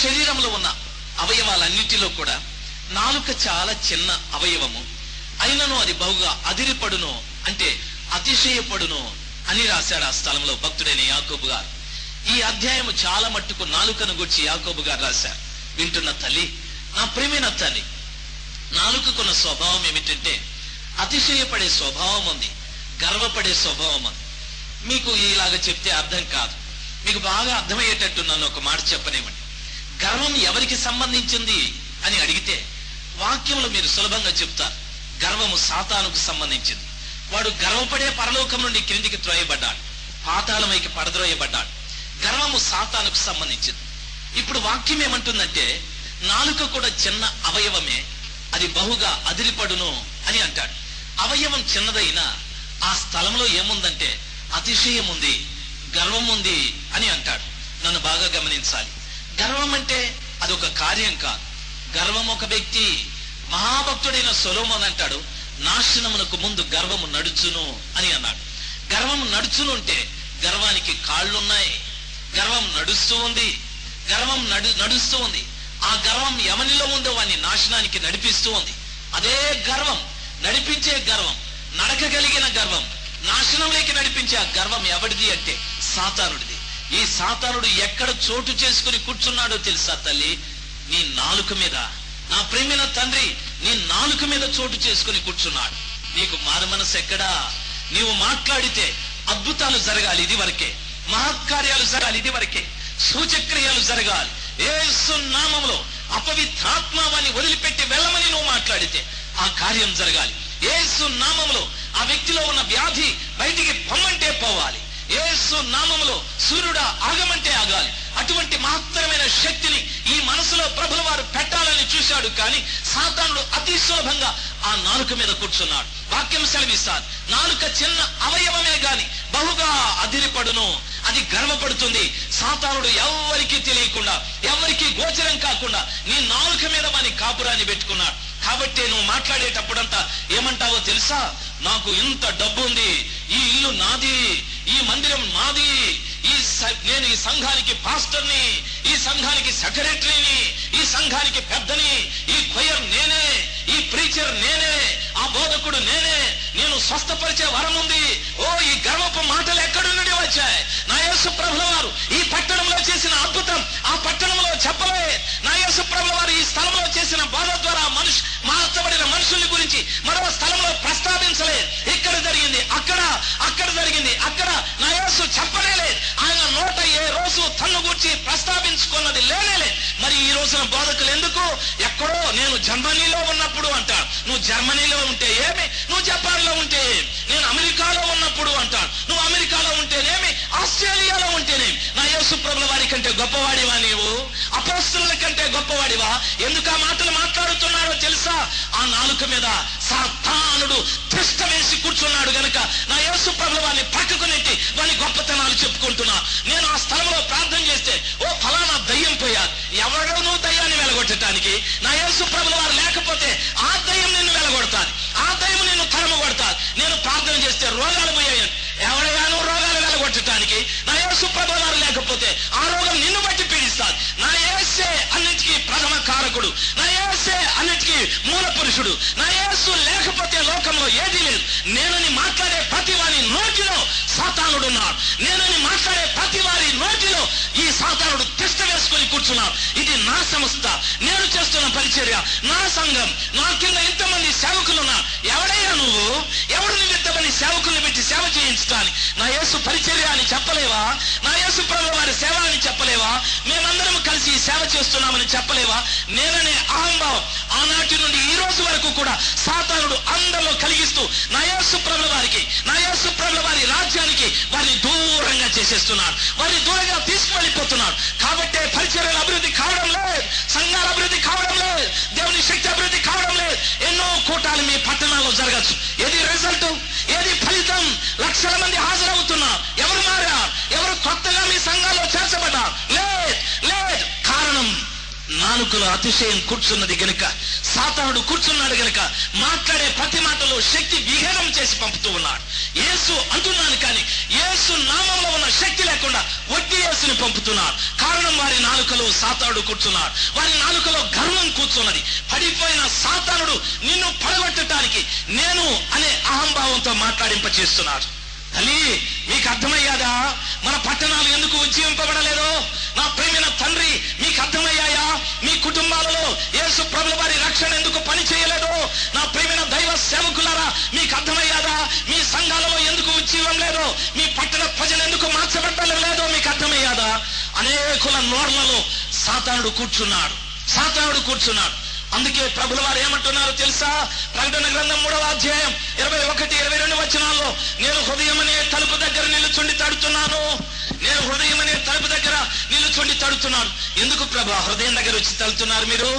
శరీరంలో ఉన్న అవయవాలన్నిటిలో కూడా నాలుక చాలా చిన్న అవయవము, అయినను అది బహుగా అదిరిపడును అంటే అతిశయపడును అని రాశాడు ఆ స్థలంలో భక్తుడైన యాకోబు గారు. ఈ అధ్యాయము చాలా మట్టుకు నాలుకను గురించి యాకోబు గారు రాశారు. వింటున్న తల్లి, నా ప్రియమైన తల్లి, నాలుకకున్న స్వభావం ఏమిటంటే అతిశయపడే స్వభావం ఉంది, గర్వపడే స్వభావం ఉంది. మీకు ఇలాగ చెప్తే అర్థం కాదు, మీకు బాగా అర్థమయ్యేటట్టు నన్ను ఒక మాట చెప్పనేమండి. గర్వం ఎవరికి సంబంధించింది అని అడిగితే వాక్యంలో మీరు సులభంగా చెప్తారు, గర్వము సాతానుకు సంబంధించింది. వాడు గర్వపడే పరలోకం నుండి క్రిందికి త్రోయబడ్డాడు, పాతాళమైకి పడద్రోయబడ్డాడు. గర్వము సాతానుకు సంబంధించింది. ఇప్పుడు వాక్యం ఏమంటుందంటే నాలుక కూడా చిన్న అవయవమే, అది బహుగా అదిరిపడును అని అంటాడు. అవయవం చిన్నదైనా ఆ స్థలంలో ఏముందంటే అతిశయం ఉంది, గర్వం ఉంది అని అంటాడు. నన్ను బాగా గమనించాలి. గర్వం అంటే అదొక కార్యం కాదు. గర్వం ఒక వ్యక్తి. మహాభక్తుడైన సొలొమోను అంటాడు, నాశనమునకు ముందు గర్వము నడుచును అని అన్నాడు. గర్వము నడుచును అంటే గర్వానికి కాళ్ళున్నాయి, గర్వం నడుస్తూ ఉంది. గర్వం నడుస్తూ ఉంది. ఆ గర్వం ఎవనిలో ఉందో వాడిని నాశనానికి నడిపిస్తూ ఉంది. అదే గర్వం, నడిపించే గర్వం, నడకగలిగిన గర్వం, నాశనంలోకి నడిపించే ఆ గర్వం ఎవడిది అంటే సాతానుడిది. ఈ సాతానుడు ఎక్కడ చోటు చేసుకుని కూర్చున్నాడో తెలుసా తల్లి? నీ నాలుక మీద. నా ప్రేమైన తండ్రి, నీ నాలుక మీద చోటు చేసుకుని కూర్చున్నాడు. నీకు మారు మనసు ఎక్కడా? నీవు మాట్లాడితే అద్భుతాలు జరగాలి, ఇది వరకే. మహత్కార్యాలు జరగాలి, ఇది వరకే. సూచక్రియలు జరగాలి. యేసు నామములో అపవిత్రాత్మని వదిలిపెట్టి వెళ్ళమని నువ్వు మాట్లాడితే ఆ కార్యం జరగాలి. యేసు నామములో ఆ వ్యక్తిలో ఉన్న వ్యాధి బయటికి పొమ్మంటే పోవాలి. యేసు నామములో సూర్యుడా ఆగమంటే ఆగాలి. అటువంటి మహత్తరమైన శక్తిని ఈ మనసులో ప్రభుల వారు పెట్టాలని చూశాడు. కానీ సాతానుడు అతి సులభంగా ఆ నాలుక మీద కూర్చున్నాడు. వాక్యం సెలవిస్తాడు, నాలుక చిన్న అవయవమే గాని బహుగా అదిరిపడును, అది గర్వపడుతుంది. సాతానుడు ఎవరికి తెలియకుండా, ఎవరికి గోచరం కాకుండా నీ నాలుక మీద వాని కాపురాన్ని పెట్టుకున్నాడు. కాబట్టి నువ్వు మాట్లాడేటప్పుడంతా ఏమంటావో తెలుసా? నాకు ఇంత డబ్బు ఉంది, ఈ ఇల్లు నాది, ఈ మందిరం మాది, నేను ఈ సంఘానికి పాస్టర్ని, ఈ సంఘానికి సెక్రటరీని, ఈ సంఘానికి పెద్దని, ఈ కొయర్ నేనే, ఈ ప్రీచర్ నేనే, ఆ బోధకుడు నేనే, నేను స్వస్థపరిచే వరం ఉంది. ఓ, ఈ గర్వపు మాటలు ఎక్కడి నుండి వచ్చాయి? నా యేసు ప్రభుల వారు ఈ పట్టణంలో చేసిన అద్భుతం ఆ పట్టణంలో చెప్పలే. నా యేసు ప్రభుల వారు ఈ స్థలంలో చేసిన బోధ ద్వారా మార్చబడిన మనుషుల్ని గురించి మరో స్థలంలో ప్రస్తావించలే. ఇక్కడ జరిగింది అక్కడ, అక్కడ జరిగింది అక్కడ. నా యేసు చెప్పలేలే. ఆయన నోట ఏ రోజు తన్ను గురించి ప్రస్తావించుకున్నది లేనేలే. మరి ఈ రోజున బోధకులు ఎందుకు? ఎక్కడో నేను జర్మనీలో ఉన్నప్పుడు అంటాడు. నువ్వు జర్మనీలో ఉంటే ఏమి, నువ్వు జపాన్ లో ఉంటే ఏమి, నేను అమెరికాలో ఉన్నప్పుడు అంటాడు. నువ్వు అమెరికాలో ఉంటేనేమి, ఆస్ట్రేలియాలో ఉంటేనేమి. నా యేసు ప్రభుల వారి కంటే గొప్పవాడివా నీవు? అపోస్తలుల కంటే గొప్పవాడివా? ఎందుకు ఆ మాటలు మాట్లాడుతున్నాడో తెలుసా? ఆ నాలుక మీద సాతానుడు తిష్ట వేసి కూర్చున్నాడు గనక నా యేసు ప్రభుల వారిని పక్కకు నెట్టి వాని గొప్పతనాలు చెప్పుకుంటున్నా. నేను ఆ స్థలంలో ప్రార్థన చేస్తే ఓ ఫలానా దయ్యం పోయారు. ఎవడో నువ్వు దయ్యాన్ని వెలగొట్టడానికి? నా యేసు ప్రభుల వారు లేకపోతే ఆ దయ్యం నిన్ను వెలగొడతాది, ఆ దయ్యం నిన్ను తరము కొడతాది. నేను ప్రార్థన చేస్తే రోగాలు పోయాయి. ఎవడగాను రోగాలు వెలగొట్టడానికి? నా యేసు ప్రభుల వారు లేకపోతే ఆ రోగం నిన్ను బట్టి పీడిస్తాది. నా యేసే అన్నిటికీ ప్రథమ కారకుడు, నా యేసే అన్నిటికీ మూల పురుషుడు. నా యేసు లేకపోతే లోకంలో ఏదీ లేదు. నేనని మాట్లాడే ప్రతి వారి నోటిలో సాతానుడున్నాడు. నేనని మాట్లాడే ప్రతి వారి నోటిలో ఈ సాతానుడు తిష్ట వేసుకొని కూర్చున్నాడు. ఇది నా సంస్థ, నేను చేస్తున్న పరిచర్య, నా సంఘం, నా కింద ఇంతమంది సేవకులున్నా. ఎవడయ్యా నువ్వు? ఎవడు నువ్వు ఇంతమంది సేవకుల్ని పెట్టి సేవ చేయించడానికి? నా యేసు పరిచర్య అని చెప్పలేవా? నా యేసు ప్రభుల వారి సేవ అని చెప్పలేవా? మేమందరం కలిసి సేవ చేస్తున్నామని చెప్పలేవా? నేననే అహంభావం ఆనాటి నుండి ఈ రోజు వరకు కూడా సాతానుడు అందరిలో కలిగిస్తూ నా యేసు ప్రభుల వారికి, నా యేసు ప్రభుల వారి రాజ్యానికి వారిని దూరంగా చేసేస్తున్నాడు. వారిని దూరంగా తీసుకువెళ్ళిపోతున్నాడు. కాబట్టే పరిచర్యల అభివృద్ధి కావడం లేదు, సంఘాల అభివృద్ధి కావడం లేదు, దేవుని శక్తి అభివృద్ధి కావడం లేదు. ఎన్నో కూటాలు మీ పట్టణాల్లో జరగచ్చు. ఏది రిజల్ట్? ఏది ఫలితం? లక్షల మంది హాజరవుతున్నారు. ఎవరు మారారు? ఎవరు కొత్తగా మీ సంఘాల్లో చేర్చబడ్డారు? లేదు. కారణం నాలుకలో అతిశయం కూర్చున్నది గనుక, సాతానుడు కూర్చున్నాడు గనుక మాట్లాడే ప్రతి మాటలో శక్తి విహేనం చేసి పంపుతూ ఉన్నాడు. యేసు అంటున్నాను కానీ యేసు నామంలో ఉన్న శక్తి లేకుండా వడ్డీ యేసుని పంపుతున్నాడు. కారణం వారి నాలుకలో సాతానుడు కూర్చున్నాడు. వారి నాలుకలో గర్వం కూర్చున్నది. పడిపోయిన సాతానుడు నిన్ను పడగొట్టడానికి నేను అనే అహంభావంతో మాట్లాడింప చేస్తున్నాడు. తల్లి, మీకు అర్థమయ్యాదా మన పట్టణాలు ఎందుకు ఉజ్జీవింపబడలేదో? నా ప్రేమైన తండ్రి, మీకు అర్థమయ్యాయా మీ కుటుంబాలలో యేసు ప్రభుల వారి రక్షణ ఎందుకు పని చేయలేదో? నా ప్రేమైన దైవ సేవకులారా, మీకు అర్థమయ్యాదా మీ సంఘాలలో ఎందుకు ఉజ్జీవం లేదో? మీ పట్టణ ప్రజలు ఎందుకు మార్చబడ్డం లేదో మీకు అర్థమయ్యాదా? అనేకుల నోర్లలో సాతానుడు కూర్చున్నాడు. అందుకే ప్రభుల వారు ఏమంటున్నారు తెలుసా? ప్రకటన గ్రంథం 3వ అధ్యాయం 21-22 వచనాల్లో, నేను హృదయం అనే తలుపు దగ్గర నిలుచుండి తడుతున్నాను. నేను హృదయం అనే తలుపు దగ్గర నిలుచుండి తడుతున్నాను. ఎందుకు ప్రభా హృదయం దగ్గర వచ్చి తడుతున్నారు మీరు?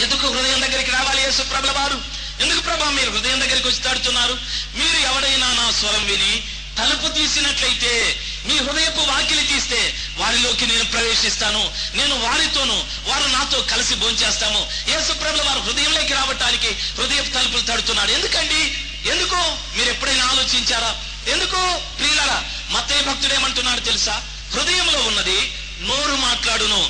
ఎందుకు హృదయం దగ్గరికి రావాలి యేసు ప్రభుల వారు? ఎందుకు ప్రభా మీరు హృదయం దగ్గరికి వచ్చి తడుతున్నారు? మీరు ఎవడైనా నా స్వరం విని తలుపు తీసినట్లయితే, మీ హృదయపు వాకిలి తీస్తే వారిలోకి నేను ప్రవేశిస్తాను, నేను వారితోను, వారు నాతో కలిసి భోంచేస్తాము. యేసు ప్రభుల వారు హృదయంలోకి రావటానికి హృదయపు తలుపులు తడుతున్నాడు. ఎందుకండి? ఎందుకు? మీరు ఎప్పుడైనా ఆలోచించారా? ఎందుకు? ప్రియులారా, మత్తయి భక్తుడు ఏమంటున్నాడు తెలుసా? హృదయంలో ఉన్నది నోరు మాట్లాడును.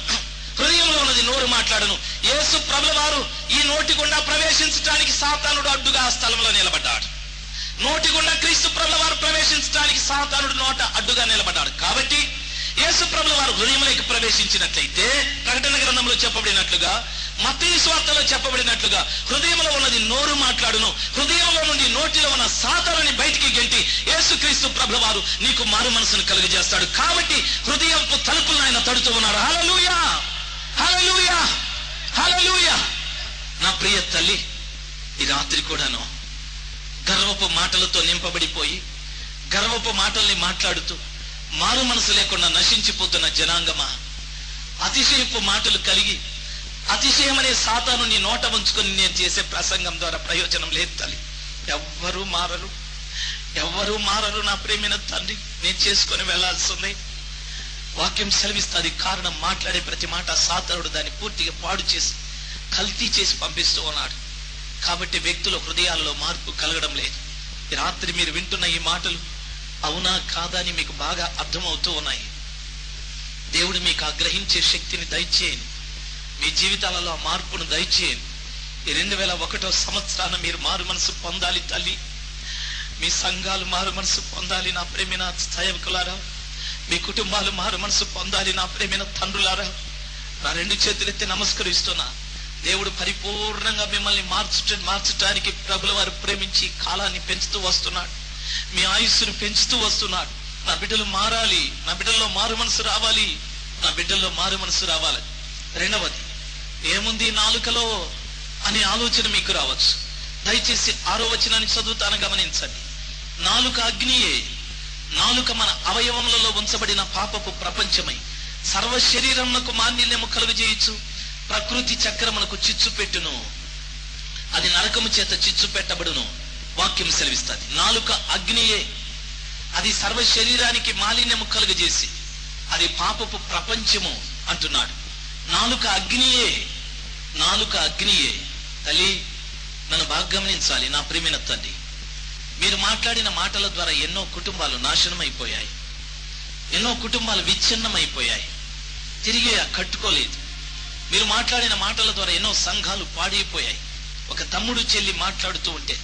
హృదయంలో ఉన్నది నోరు మాట్లాడును. యేసు ప్రభుల వారు ఈ నోటి గుండా ప్రవేశించడానికి సాతానుడు అడ్డుగా ఆ స్థలంలో నిలబడ్డాడు. నోటి గుండా క్రీస్తు ప్రభుల వారు ప్రవేశించడానికి సాతానుడు నోట అడ్డుగా నిలబడ్డాడు. కాబట్టి యేసు ప్రభుల వారు హృదయంలోకి ప్రవేశించినట్లయితే ప్రకటన గ్రంథంలో చెప్పబడినట్లుగా, మత్తయి సువార్తలో చెప్పబడినట్లుగా హృదయంలో ఉన్నది నోరు మాట్లాడును. హృదయంలో నుండి నోటిలో ఉన్న సాతానుని బయటికి గెంటి యేసుక్రీస్తు ప్రభుల వారు నీకు మారు మనసును కలుగజేస్తాడు. కాబట్టి హృదయంపు తలుపులను ఆయన తడుతూ ఉన్నారు. హల్లెలూయా, హల్లెలూయా, హల్లెలూయా. నా ప్రియ తల్లి, ఈ రాత్రి కూడాను గర్వపు మాటలతో నింపబడిపోయి గర్వపు మాటల్ని మాట్లాడుతూ మారు మనసు లేకుండా నశించిపోతున్న జనాంగమా, అతిశయపు మాటలు కలిగి అతిశయం అనే సాతాను నీ నోట ఉంచుకొని నేను చేసే ప్రసంగం ద్వారా ప్రయోజనం లేదు తల్లి. ఎవ్వరూ మారరు నా ప్రేమైన తండ్రి. నేను చేసుకొని వెళ్లాల్సిందే. వాక్యం సెలవిస్తుంది. కారణం, మాట్లాడే ప్రతి మాట సాతానుడు దాన్ని పూర్తిగా పాడు చేసి కల్తీ చేసి పంపిస్తూ ఉన్నాడు. కాబట్టి వ్యక్తుల హృదయాల్లో మార్పు కలగడం లేదు. ఈ రాత్రి మీరు వింటున్న ఈ మాటలు అవునా కాదా అని మీకు బాగా అర్థమవుతూ ఉన్నాయి. దేవుడు మీకు ఆ గ్రహించే శక్తిని దయచేయండి. మీ జీవితాలలో ఆ మార్పును దయచేయండి. ఈ 2001వ సంవత్సరాన మీరు మారు మనసు పొందాలి తల్లి. మీ సంఘాలు మారు మనసు పొందాలి నా ప్రేమైన సేవకులారా. మీ కుటుంబాలు మారు మనసు పొందాలి నా ప్రేమైన తండ్రులారా. నా 2 చేతులెత్తి నమస్కరిస్తున్నా. దేవుడు పరిపూర్ణంగా మిమ్మల్ని మార్చడానికి ప్రభుల వారు ప్రేమించి కాలాన్ని పెంచుతూ వస్తున్నాడు. మీ ఆయుస్సును పెంచుతూ వస్తున్నాడు. నా బిడ్డలు మారాలి, నా బిడ్డల్లో మారు మనసు రావాలి, నా బిడ్డల్లో మారు మనసు రావాలి. రెండవది, ఏముంది నాలుకలో అనే ఆలోచన మీకు రావచ్చు. దయచేసి 6వ వచనాన్ని చదువుతాను, గమనించండి. నాలుక అగ్నియే. నాలుక మన అవయవములలో ఉంచబడిన పాపపు ప్రపంచమై సర్వ శరీరమునకు మాలిన్యము కలుగజేయచ్చు. ప్రకృతి చక్రమునకు చిచ్చు పెట్టును, అది నరకము చేత చిచ్చు పెట్టబడును. వాక్యం సెలవిస్తుంది. నాలుక అగ్నియే, అది సర్వ శరీరానికి మాలిన్యము కలుగజేసి అది పాపపు ప్రపంచము అంటున్నాడు. నాలుక అగ్నియే, నాలుక అగ్నియే. తల్లి, నన్ను బాగా గమనించాలి నా ప్రియమైన తండ్రి. మీరు మాట్లాడిన మాటల ద్వారా ఎన్నో కుటుంబాలు నాశనం అయిపోయాయి. ఎన్నో కుటుంబాలు విచ్ఛిన్నమైపోయాయి, తిరిగి కట్టుకోలేదు. మీరు మాట్లాడిన మాటల ద్వారా ఎన్నో సంఘాలు పాడైపోయాయి. ఒక తమ్ముడు చెల్లి మాట్లాడుతూ ఉంటే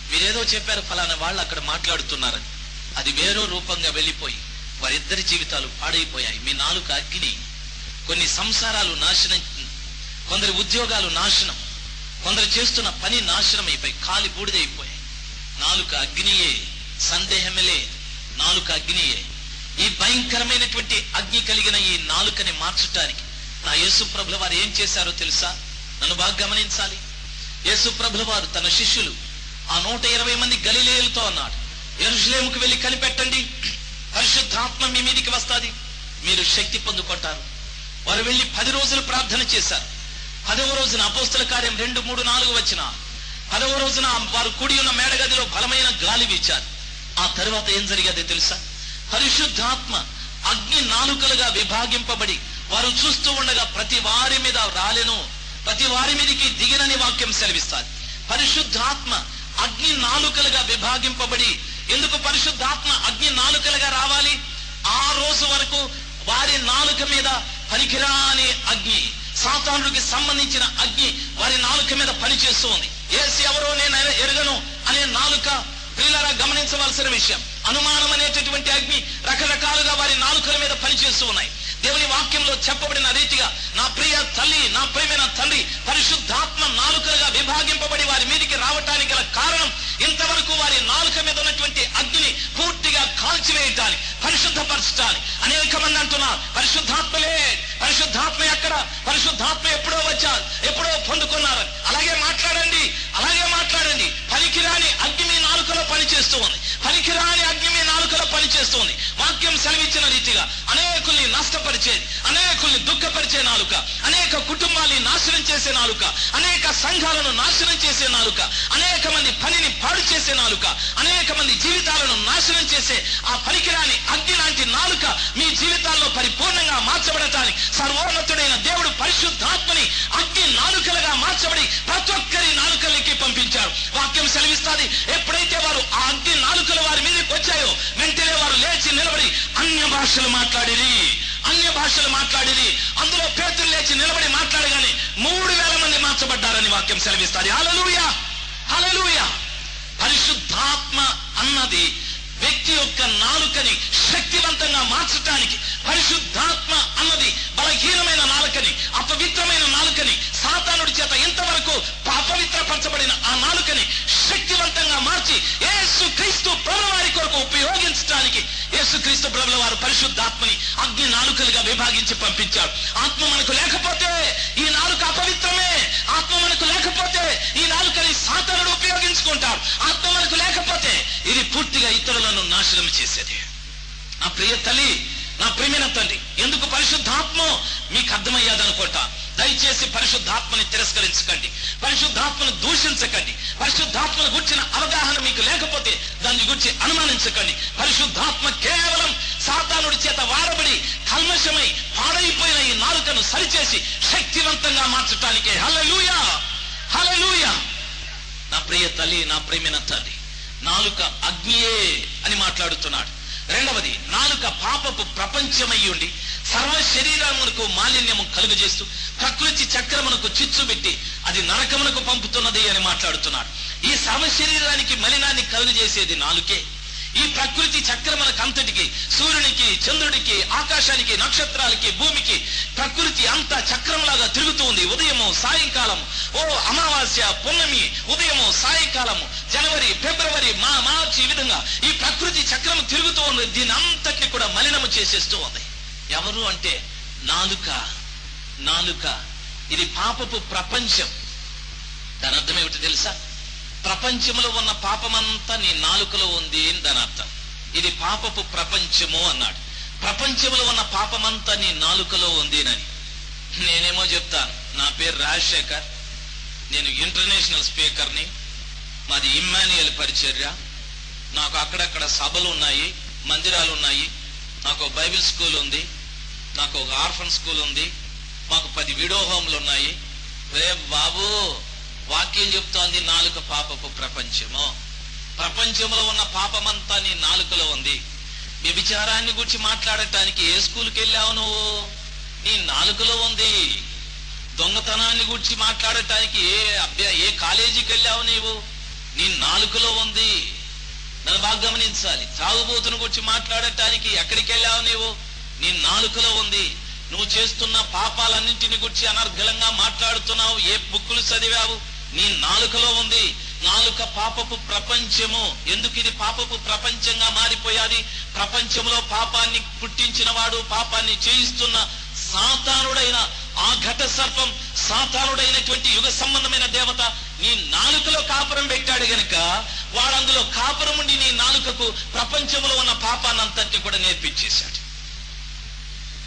మీరేదో చెప్పారు, ఫలానా వాళ్ళు అక్కడ మాట్లాడుతున్నారని, అది వేరో రూపంగా వెళ్ళిపోయి వారిద్దరి జీవితాలు పాడైపోయాయి. మీ నాలుక అగ్ని. కొన్ని సంసారాలు నాశనం, కొందరి ఉద్యోగాలు నాశనం, కొందరు చేస్తున్న పని నాశనం అయిపోయి కాలి బూడిదైపోయాయి. నాలుక అగ్నియే, సందేహమే. నాలుక అగ్నియే. ఈ భయంకరమైనటువంటి అగ్ని కలిగిన ఈ నాలుకని మార్చటానికి నా యేసు ప్రభుల వారు ఏం చేశారో తెలుసా? నన్ను బాగా గమనించాలి. యేసు ప్రభుల వారు తన శిష్యులు ఆ 120 మంది గలిలేయులతో అన్నాడు, యెరూషలేముకు వెళ్ళి కనిపెట్టండి, పరిశుద్ధాత్మ మీ మీదికి వస్తుంది, మీరు శక్తి పొందుకుంటారు. వారు వెళ్ళి 10 రోజులు ప్రార్థన చేశారు. 10వ రోజున అపోస్తల కార్యం 2, 3, 4 వచ్చిన 10వ రోజున వారు కూడి ఉన్న మేడగదిలో బలమైన గాలి వీచారు. ఆ తరువాత ఏం జరిగేదో తెలుసా? పరిశుద్ధాత్మ అగ్ని నాలుకలుగా విభాగింపబడి వారు చూస్తూ ఉండగా ప్రతి వారి మీద రాలెను, ప్రతి వారి మీదకి దిగినని వాక్యం సెలవిస్తారు. పరిశుద్ధాత్మ అగ్ని నాలుకలుగా విభాగింపబడి, ఎందుకు పరిశుద్ధాత్మ అగ్ని నాలుకలుగా రావాలి? ఆ రోజు వరకు వారి నాలుక మీద పనికిరాని అగ్ని, సాతానుడికి సంబంధించిన అగ్ని వారి నాలుక మీద పనిచేస్తూ ఉంది. యేసు ఎవరో నేను ఎరుగను అనే నాలుక. ప్రియులారా, గమనించవలసిన విషయం, అనుమానం అనేటటువంటి అగ్ని రకరకాలుగా వారి నాలుకల మీద పనిచేస్తూ ఉన్నాయి. దేవుని వాక్యంలో చెప్పబడిన రీతిగా నా ప్రియ తల్లి, నా ప్రియమైన తండ్రి, పరిశుద్ధాత్మ నాలుకలుగా విభాగింపబడి వారి మీదికి రావటానికి గల కారణం, ఇంతవరకు వారి నాలుక మీద ఉన్నటువంటి అగ్నిని పూర్తిగా కాల్చివేయటానికి, పరిశుద్ధపరచటానికి. అనేక మంది అంటున్నారు పరిశుద్ధాత్మలే, పరిశుద్ధాత్మ ఎక్కడ? పరిశుద్ధాత్మ ఎప్పుడో వచ్చారు, ఎప్పుడో పొందుకున్నారు. అలాగే మాట్లాడండి, అలాగే మాట్లాడండి. పనికిరాని అగ్ని మీ నాలుకలో పనిచేస్తూ ఉంది, పనికిరాని అగ్ని మీ నాలుకలో పనిచేస్తూ ఉంది. వాక్యం సెలవిచ్చిన రీతిగా అనేకుల్ని నష్టపరిచేది, అనేకుల్ని దుఃఖపరిచే నాలుక, అనేక కుటుంబాన్ని నాశనం చేసే నాలుక, అనేక సంఘాలను నాశనం చేసే నాలుక, అనేక మంది పనిని పాడు చేసే నాలుక, అనేక మంది జీవితాలను నాశనం చేసే ఆ పనికిరాని అగ్ని లాంటి నాలుక మీ జీవితాల్లో పరిపూర్ణంగా మార్చబడటానికి సర్వోన్నతుడైన దేవుడు పరిశుద్ధాత్మని అగ్ని నాలుకలుగా మార్చబడి ప్రతి ఒక్కరి నాలుకలకి పంపించాడు. వాక్యం సెలవిస్తుంది, ఎప్పుడైతే వారు ఆ అగ్ని నాలుకలు వారి మీదకి వచ్చాయో వెంటనే వారు లేచి నిలబడి అన్య భాష భాషలు మాట్లాడిరి, అన్య భాషలు మాట్లాడిరి. అందులో పేతురు లేచి నిలబడి మాట్లాడగానే 3,000 మంది మార్చబడ్డారని వాక్యం సెలవిస్తారు. హల్లెలూయా, హల్లెలూయా. పరిశుద్ధాత్మ అన్నది వ్యక్తి యొక్క నాలుకని శక్తివంతంగా మార్చటానికి, పరిశుద్ధాత్మ అన్నది బలహీనమైన నాలుకని, అపవిత్రమైన నాలుకని, సాతానుడి చేత ఇంతవరకు అపవిత్రపరచబడిన ఆ నాలుకని శక్తివంతంగా మార్చి యేసు క్రీస్తు ప్రభుల వారి కొరకు ఉపయోగించడానికి యేసుక్రీస్తు ప్రభుల వారు పరిశుద్ధాత్మని అగ్ని నాలుకలుగా విభాగించి పంపించాడు. ఆత్మ మనకు లేకపోతే ఈ నాలుక అపవిత్రమే. ఆత్మ మనకు లేకపోతే ఈ నాలుకని సాతానుడు ఉపయోగించుకుంటాడు. ఆత్మ మనకు లేకపోతే ఇది పూర్తిగా ఇతరులను నాశనం చేసేది. నా ప్రియ తల్లి, నా ప్రియమైన తండ్రి, ఎందుకు పరిశుద్ధాత్మ మీకు అర్థమయ్యాదనుకుంటా. దయచేసి పరిశుద్ధాత్మని తిరస్కరించకండి, పరిశుద్ధాత్మను దూషించకండి. పరిశుద్ధాత్మను గుర్చిన అవగాహన మీకు లేకపోతే దాన్ని గురించి అనుమానించకండి. పరిశుద్ధాత్మ కేవలం సాతానుడి చేత వాడబడి కల్మషమై పాడైపోయిన ఈ నాలుకను సరిచేసి శక్తివంతంగా మార్చటానికే. హల్లెలూయా, హల్లెలూయా. నా ప్రియ తల్లి, నా ప్రియమైన తల్లి, నాలుక అగ్నియే అని మాట్లాడుతున్నాడు. రెండవది, నాలుక పాపపు ప్రపంచమై ఉండి సర్వ శరీరమునకు మాలిన్యము కలుగజేస్తూ ప్రకృతి చక్రమునకు చిచ్చుబెట్టి అది నరకమునకు పంపుతున్నది అని మాట్లాడుతున్నాడు. ఈ సర్వ శరీరానికి మలినాన్ని కలుగజేసేది నాలుకే. ఈ ప్రకృతి చక్రమునకు అంతటికి, సూర్యునికి, చంద్రుడికి, ఆకాశానికి, నక్షత్రాలకి, భూమికి ప్రకృతి అంతా చక్రంలాగా తిరుగుతూ ఉంది. ఉదయము సాయంకాలము, అమావాస్య పున్నమి, ఉదయము సాయంకాలము, జనవరి ఫిబ్రవరి మార్చి, ఈ విధంగా ఈ ప్రకృతి చక్రము తిరుగుతూ ఉంది. దీని అంతటిని కూడా మలినము చేసేస్తూ ఉంది. ఎవరు అంటే నాలుక. నాలుక ఇది పాపపు ప్రపంచం. దాని అర్థం ఏమిటో తెలుసా? ప్రపంచంలో ఉన్న పాపమంతా నీ నాలుకలో ఉంది అని దాని అర్థం. ఇది పాపపు ప్రపంచము అన్నాడు. ప్రపంచంలో ఉన్న పాపమంతా నీ నాలుకలో ఉంది అని. నేనేమో చెప్తాను, నా పేరు రాజశేఖర్, నేను ఇంటర్నేషనల్ స్పీకర్ని, మాది ఇమ్మాన్యుయల్ పరిచర్య. నాకు అక్కడక్కడ సభలు ఉన్నాయి, మందిరాలు ఉన్నాయి, నాకు బైబిల్ స్కూల్ ఉంది, నాకు ఒక ఆర్ఫన్ స్కూల్ ఉంది, మాకు 10 విడో హోమ్లు ఉన్నాయి. రే బాబు, వాక్యం చెప్తోంది నాలుక పాపపు ప్రపంచము. ప్రపంచంలో ఉన్న పాపమంతా నీ నాలుకలో ఉంది. వ్యభిచారాన్ని గురించి మాట్లాడటానికి ఏ స్కూల్కి వెళ్ళావు నువ్వు? నీ నాలుకలో ఉంది. దొంగతనాన్ని గురించి మాట్లాడటానికి ఏ కాలేజీకి వెళ్ళావు నీవు? నీ నాలుకలో ఉంది. నన్ను బాగా గమనించాలి. తాగుబోతుని గురించి మాట్లాడటానికి ఎక్కడికి వెళ్ళావు నీవు? నీ నాలుకలో ఉంది. నువ్వు చేస్తున్న పాపాలన్నింటిని గురించి అనర్గళంగా మాట్లాడుతున్నావు. ఏ బుక్కులు చదివావు? నీ నాలుకలో ఉంది. నాలుక పాపపు ప్రపంచము. ఎందుకు ఇది పాపపు ప్రపంచంగా మారిపోయాది? ప్రపంచంలో పాపాన్ని పుట్టించిన వాడు, పాపాన్ని చేయిస్తున్న సాతానుడైన ఆ ఘట సర్పం, సాతానుడైనటువంటి యుగ సంబంధమైన దేవత నీ నాలుకలో కాపురం పెట్టాడు గనుక వాడు అందులో కాపురం ఉండి నీ నాలుకకు ప్రపంచంలో ఉన్న పాపాన్ని అంతటిని కూడా నేర్పించేశాడు.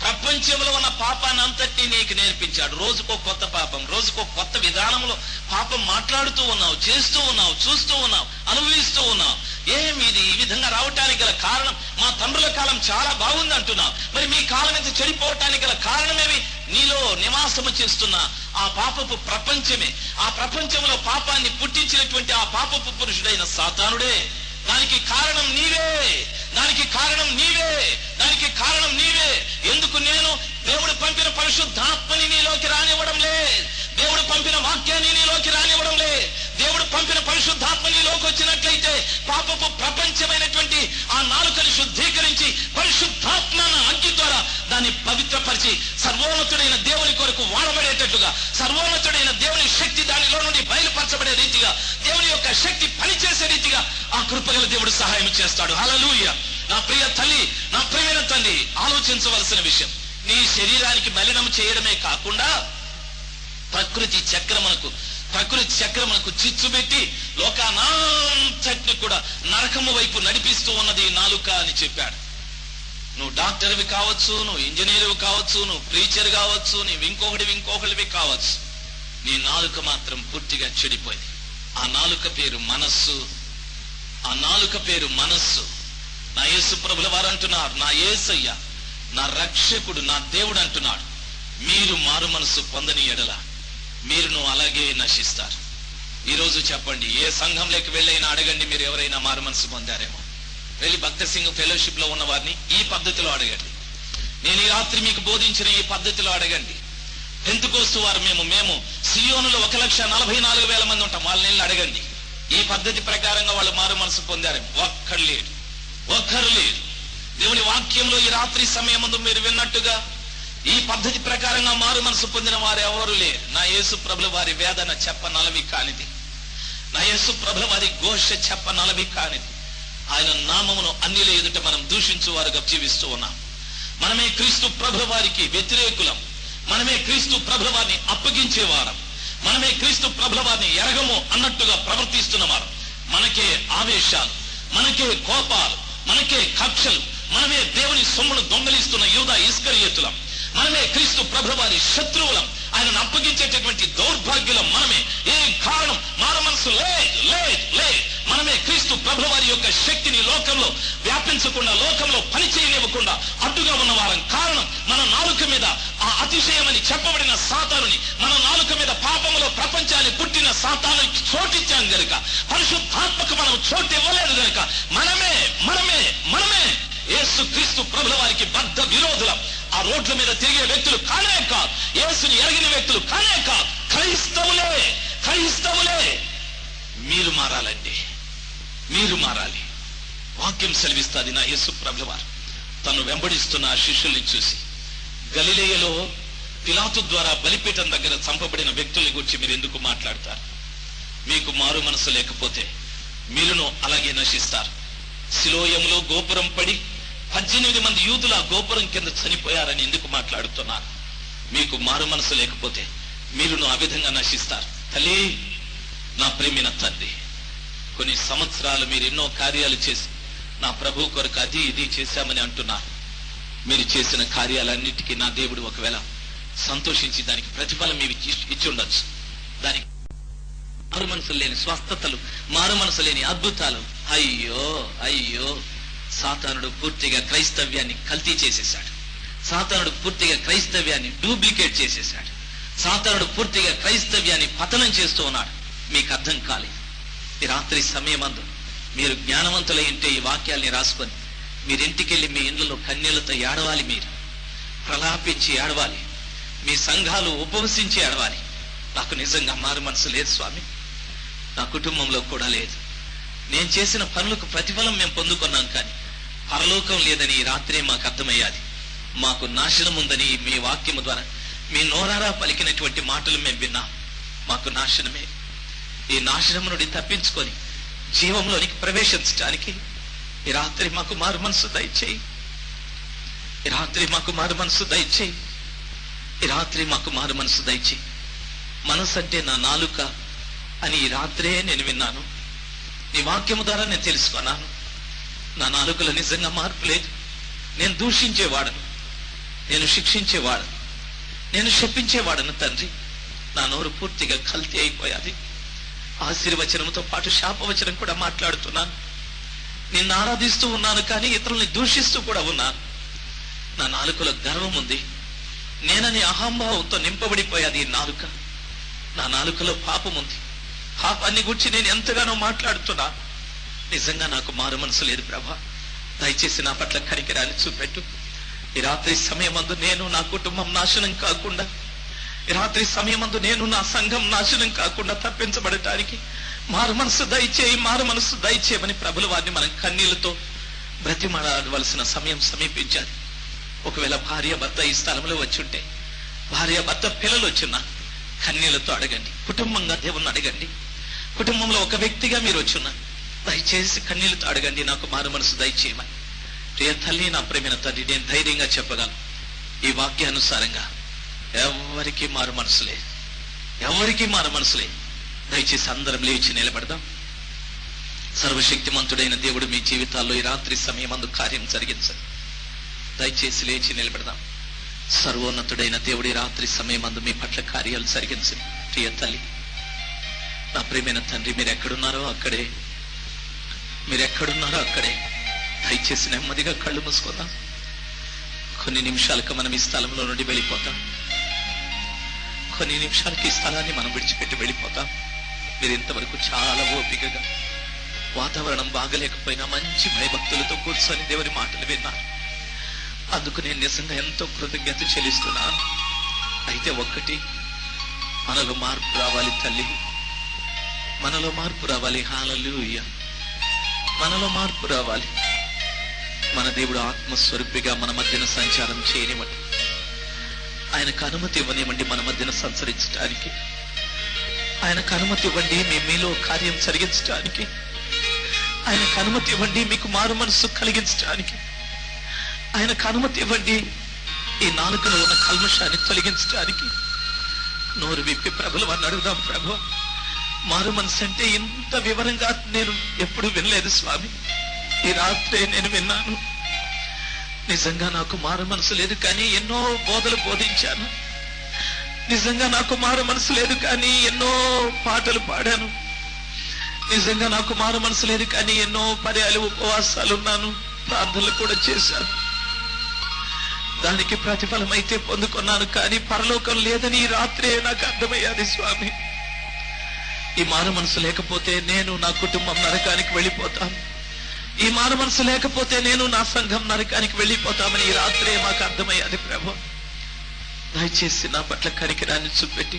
ప్రపంచంలో ఉన్న పాపాన్ని అంతటినీ నీకు నేర్పించాడు. రోజుకో కొత్త పాపం, రోజుకో కొత్త విధానంలో పాపం మాట్లాడుతూ ఉన్నావు, చేస్తూ ఉన్నావు, చూస్తూ ఉన్నావు, అనుభవిస్తూ ఉన్నావు. ఏమిది ఈ విధంగా రావటానికి గల కారణం? మా తండ్రుల కాలం చాలా బాగుంది అంటున్నావు. మరి మీ కాలం ఎంత చెడిపోవటానికి గల కారణమేమి? నీలో నివాసము చేస్తున్న ఆ పాపపు ప్రపంచమే. ఆ ప్రపంచంలో పాపాన్ని పుట్టించినటువంటి ఆ పాపపు పురుషుడైన సాతానుడే. దానికి కారణం నీవే, దానికి కారణం నీవే, దానికి కారణం నీవే. ఎందుకు? నేను దేవుడు పంపిన పరిశుద్ధాత్మని నీలోకి రానివ్వడం లే, దేవుడు పంపిన వాక్యాన్ని నీలోకి రానివ్వడం లే. దేవుడు పంపిన పరిశుద్ధాత్మ నీలోకి వచ్చినట్లయితే పాపపు ప్రపంచమైనటువంటి ఆ నాలుకని శుద్ధీకరించి పరిశుద్ధాత్మ అగ్ని ద్వారా దాన్ని పవిత్రపరిచి సర్వోన్నతుడైన దేవుని కొరకు వాడబడేటట్లుగా, సర్వోన్నతుడైన దేవుని శక్తి దానిలో నుండి బయలుపరచబడే రీతిగా, దేవుని యొక్క శక్తి పనిచేసే రీతిగా ఆ కృపగల దేవుడు సహాయం చేస్తాడు. హల్లెలూయా. నా ప్రియ తల్లి, నా ప్రియమైన తల్లి, ఆలోచించవలసిన విషయం, నీ శరీరానికి మలినం చేయడమే కాకుండా ప్రకృతి చక్రమునకు చిచ్చుబెట్టి లోకానంతటిని కూడా నరకము వైపు నడిపిస్తూ ఉన్నది నాలుక అని చెప్పాడు. నువ్వు డాక్టర్వి కావచ్చు, నువ్వు ఇంజనీర్వి కావచ్చు, నువ్వు ప్రీచర్ కావచ్చు, నువ్వు ఇంకొకటివి కావచ్చు, నీ నాలుక మాత్రం పూర్తిగా చెడిపోయింది. ఆ నాలుక పేరు మనస్సు. ఆ నాలుక పేరు మనస్సు. నా యేసు ప్రభుల వారు అంటున్నారు, నా యేసయ్య, నా రక్షకుడు, నా దేవుడు అంటున్నాడు, మీరు మారు మనసు పొందని ఎడల మీరును అలాగే నశిస్తారు. ఈరోజు చెప్పండి, ఏ సంఘంలోకి వెళ్ళైనా అడగండి, మీరు ఎవరైనా మారు మనసు పొందారేమో. వెళ్ళి భక్త సింగ్ ఫెలోషిప్ లో ఉన్న వారిని ఈ పద్ధతిలో అడగండి. నేను ఈ రాత్రి మీకు బోధించిన ఈ పద్ధతిలో అడగండి. పెంతెకోస్తు వారు మేము సియోనులో 1,44,000 మంది ఉంటాం, వాళ్ళని వెళ్ళి అడగండి. ఈ పద్ధతి ప్రకారంగా వాళ్ళు మారు మనసు పొందారు. ఒక్కరు లేరు. దేవుని వాక్యంలో ఈ రాత్రి సమయం ముందు మీరు విన్నట్టుగా ఈ పద్ధతి ప్రకారంగా మారు మనసు పొందిన వారు ఎవరు లేరు. నా యేసు ప్రభుల వారి వేదన చెప్పనలవి కానిది, నా యేసు ప్రభుల వారి ఘోష చెప్పనలవి కానిది. ఆయన నామమును అన్యుల ఎదుట మనం దూషించువారుగా జీవిస్తూ ఉన్నాం. మనమే క్రీస్తు ప్రభుల వారికి వ్యతిరేకులం, మనమే క్రీస్తు ప్రభుల వారిని అప్పగించేవారం, మనమే క్రీస్తు ప్రభుల వారిని ఎరగము అన్నట్టుగా ప్రవర్తిస్తున్నవారు. మనకే ఆవేశాలు, మనకే కోపాలు, మనకే కక్షలు, మనమే దేవుని సొమ్మును దొంగలిస్తున్న యూదా ఇస్కరియోతులం, మనమే క్రీస్తు ప్రభుల వారి శత్రువులం, ఆయనను అప్పగించేటటువంటి దౌర్భాగ్యులం మనమే. ఏం కారణం? మారు మనసు లేదు. మనమే క్రీస్తు ప్రభుల వారి యొక్క శక్తిని లోకంలో వ్యాపించకుండా, లోకంలో పని చేయనివ్వకుండా అడ్డుగా ఉన్నవారం. కారణం, మన నాలుక మీద ఆ అతిశయమని చెప్పబడిన సాతానుని, మన నాలుక మీద పాపములో ప్రపంచాన్ని పుట్టిన సాతానుకి చోటిచ్చాం గనుక, పరిశుద్ధాత్మకు మనం చోటు ఇవ్వలేదు గనుక మనమే యేసు క్రీస్తు ప్రభుల వారికి బద్ధ విరోధులం. ఆ రోడ్ల మీద తిరిగే వ్యక్తులు కానే కాదు, యేసుని ఎరగిన వ్యక్తులు కానే కాదు, క్రైస్తవులే. మీరు మారాలండి, మీరు మారాలి. వాక్యం సెలవిస్తుంది. నా యేసు ప్రభుల వారు తను వెంబడిస్తున్న ఆ శిష్యుల్ని చూసి, గలిలయలో పిలాతు ద్వారా బలిపీఠం దగ్గర చంపబడిన వ్యక్తుల్ని గురించి మీరు ఎందుకు మాట్లాడతారు? మీకు మారు మనసు లేకపోతే మీరును అలాగే నశిస్తారు. సిలోయములో గోపురం పడి 18 మంది యూదులు ఆ గోపురం కింద చనిపోయారని ఎందుకు మాట్లాడుతున్నారు? మీకు మారు మనసు లేకపోతే మీరును ఆ విధంగా నశిస్తారు. తల్లి, నా ప్రేమిన తండ్రి, కొన్ని సంవత్సరాలు మీరు ఎన్నో కార్యాలు చేసి నా ప్రభు కొరకు అది ఇది చేశామని అంటున్నారు. మీరు చేసిన కార్యాలన్నిటికీ నా దేవుడు ఒకవేళ సంతోషించి దానికి ప్రతిఫలం మీరు ఇచ్చి ఉండొచ్చు. దానికి మారు మనసు లేని స్వస్థతలు, మారు మనసు లేని అద్భుతాలు, అయ్యో సాతానుడు పూర్తిగా క్రైస్తవ్యాన్ని కల్తీ చేసేశాడు. సాతానుడు పూర్తిగా క్రైస్తవ్యాన్ని డూప్లికేట్ చేసేశాడు. సాతానుడు పూర్తిగా క్రైస్తవ్యాన్ని పతనం చేస్తూ ఉన్నాడు. మీకు అర్థం కాలేదు. ఈ రాత్రి సమయమందు మీరు జ్ఞానవంతులై ఉంటే ఈ వాక్యాల్ని రాసుకొని మీరింటికెళ్ళి మీ ఇండ్లలో కన్నీళ్లతో ఏడవాలి, మీరు ప్రలాపించి ఏడవాలి, మీ సంఘాలు ఉపవసించి ఏడవాలి. నాకు నిజంగా మారు మనసు లేదు స్వామి, నా కుటుంబంలో కూడా లేదు. నేను చేసిన పనులకు ప్రతిఫలం మేము పొందుకున్నాం, కానీ పరలోకం లేదని ఈ రాత్రే మాకు అర్థమయ్యాది. మాకు నాశనం ఉందని మీ వాక్యము ద్వారా మీ నోరారా పలికినటువంటి మాటలు మేము విన్నాం. మాకు నాశనమే. ఈ నాశనం నుండి తప్పించుకొని జీవంలోనికి ప్రవేశించడానికి ఈ రాత్రి మాకు మారు మనసు దయచేయి. ఈ రాత్రి మాకు మారు మనసు దయచేయి. ఈ రాత్రి మాకు మారు మనసు దయచేయి. మనసు అంటే నా నాలుక అని ఈ రాత్రే నేను విన్నాను. నీ వాక్యము ద్వారా నేను తెలుసుకున్నాను. నా నాలుకలో నిజంగా మార్పు లేదు. నేను దూషించేవాడను, నేను శిక్షించేవాడను, నేను శపించేవాడను తండ్రి. నా నోరు పూర్తిగా కల్తీ అయిపోయాది. ఆశీర్వచనంతో పాటు శాపవచనం కూడా మాట్లాడుతున్నాను. నిన్ను ఆరాధిస్తూ ఉన్నాను, కానీ ఇతరుల్ని దూషిస్తూ కూడా ఉన్నాను. నా నాలుకలో గర్వం ఉంది. నేనని అహంభావంతో నింపబడిపోయాది ఈ నాలుక. నా నాలుకలో పాపం ఉంది. పాపాన్ని గురించి నేను ఎంతగానో మాట్లాడుతున్నా. నిజంగా నాకు మారు మనసు లేదు ప్రభా. దయచేసి నా పట్ల కనికరాన్ని చూపెట్టు. ఈ రాత్రి సమయమందు నేను నా కుటుంబం నాశనం కాకుండా, ఈ రాత్రి సమయమందు నేను నా సంఘం నాశనం కాకుండా తప్పించబడటానికి మారు మనసు దయచేయి, మారు మనసు దయచేయమని ప్రభుల వారిని మనం కన్నీళ్లతో బ్రతిమాడవలసిన సమయం సమీపించాలి. ఒకవేళ భార్య భర్త ఈ స్థలంలో వచ్చుంటే, భార్య భర్త పిల్లలు వచ్చినా కన్నీళ్లతో అడగండి. కుటుంబంగా దేవుణ్ణి అడగండి. కుటుంబంలో ఒక వ్యక్తిగా మీరు వచ్చున్నా దయచేసి కన్నీళ్లతో అడగండి, నాకు మారు మనసు దయచేయమని. ప్రియ తల్లి, నా ప్రేమైన తల్లి, నేను ధైర్యంగా చెప్పగలను, ఈ వాక్యానుసారంగా ఎవరికి మారు మనసులే, ఎవరికి మారు మనసులే. దయచేసి అందరం లేచి నిలబడదాం. సర్వశక్తిమంతుడైన దేవుడు మీ జీవితాల్లో ఈ రాత్రి సమయమందు కార్యం జరిగించండి. దయచేసి లేచి నిలబడదాం. సర్వోన్నతుడైన దేవుడి రాత్రి సమయమందు మీ పట్ల కార్యాలు జరిగించండి. ప్రియ తల్లి, నా ప్రియమైన తండ్రి, మీరు ఎక్కడున్నారో అక్కడే దయచేసి నెమ్మదిగా కళ్ళు మూసుకుందాం. కొన్ని నిమిషాలకు మనం ఈ స్థలంలో నుండి వెళ్ళిపోతాం. కొన్ని నిమిషాలకి ఈ స్థలాన్ని మనం విడిచిపెట్టి వెళ్ళిపోతాం. మీరు ఇంతవరకు చాలా ఓపికగా, వాతావరణం బాగలేకపోయినా మంచి భయభక్తులతో కూర్చొని దేవుని మాటలు విన్నారు. అందుకు నేను నిజంగా ఎంతో కృతజ్ఞత చెల్లిస్తున్నాను. అయితే ఒక్కటి, మనలో మార్పు రావాలి తల్లి, మనలో మార్పు రావాలి. హల్లెలూయా, మనలో మార్పు రావాలి. మన దేవుడు ఆత్మస్వరూపిగా మన మధ్యన సంచారం చేయనివ్వండి. ఆయనకు అనుమతి ఇవ్వనివ్వండి మన మధ్యన సంచరించడానికి. ఆయనకు అనుమతి ఇవ్వండి మీలో కార్యం జరిగించడానికి. ఆయనకు అనుమతి ఇవ్వండి మీకు మారు మనసు కలిగించడానికి. ఆయనకు అనుమతి ఇవ్వండి ఈ నాలుకలో ఉన్న కల్మషాన్ని తొలగించడానికి. నోరు విప్పి ప్రభుల వారిని అడుగుదాం. ప్రభు, మారు మనసు అంటే ఇంత వివరంగా నేను ఎప్పుడు వినలేదు స్వామి. ఈ రాత్రే నేను విన్నాను. నిజంగా నాకు మారు మనసు లేదు, కానీ ఎన్నో బోధలు బోధించాను. నిజంగా నాకు మారు మనసు లేదు, కానీ ఎన్నో పాటలు పాడాను. నిజంగా నాకు మారు మనసు లేదు, కానీ ఎన్నో పర్యాలు ఉపవాసాలు ఉన్నాను, ప్రార్థనలు కూడా చేశాను. దానికి ప్రతిఫలం అయితే పొందుకున్నాను, కానీ పరలోకం లేదని ఈ రాత్రే నాకు అర్థమయ్యాది స్వామి. ఈ మారు మనసు లేకపోతే నేను, నా కుటుంబం నరకానికి వెళ్ళిపోతాను. ఈ మారు మనసు లేకపోతే నేను, నా సంఘం నరకానికి వెళ్ళిపోతామని ఈ రాత్రే మాకు అర్థమయ్యాది. ప్రభు, దయచేసి నా పట్ల కనికరాన్ని చూపెట్టి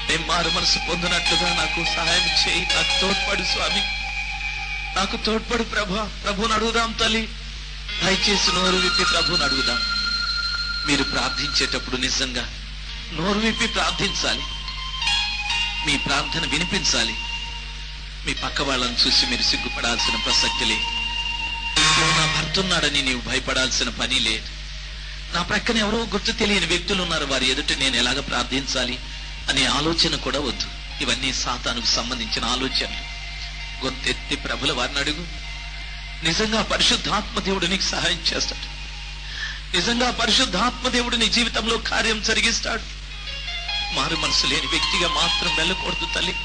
నేను మారు మనసు పొందినట్లుగా నాకు సహాయం చేయి. నాకు తోడ్పడు స్వామి, నాకు తోడ్పడు ప్రభు. ప్రభుని అడుగుదాం తల్లి, దయచేసి నోరు విప్పి ప్రభుని అడుగుదాం. మీరు ప్రార్థించేటప్పుడు నిజంగా నోరు విప్పి ప్రార్థించాలి. మీ ప్రార్థన వినిపించాలి. మీ పక్క వాళ్ళని చూసి మీరు సిగ్గుపడాల్సిన ప్రసక్తి లేదు. నా భర్త ఉన్నాడని నీవు భయపడాల్సిన పని లేదు. నా ప్రక్కన ఎవరో గుర్తు తెలియని వ్యక్తులు ఉన్నారు, వారి ఎదుట నేను ఎలాగ ప్రార్థించాలి అనే ఆలోచన కూడా వద్దు. ఇవన్నీ సాతానుకు సంబంధించిన ఆలోచనలు. గొంతెత్తి ప్రభుల వారిని అడుగు. నిజంగా పరిశుద్ధాత్మ దేవుడు నీకు సహాయం చేస్తాడు. నిజంగా పరిశుద్ధాత్మ దేవుడు నీ జీవితంలో కార్యం జరిగిస్తాడు. మారు మనసు లేని వ్యక్తిగా మాత్రం వెళ్ళకూడదు తల్లి.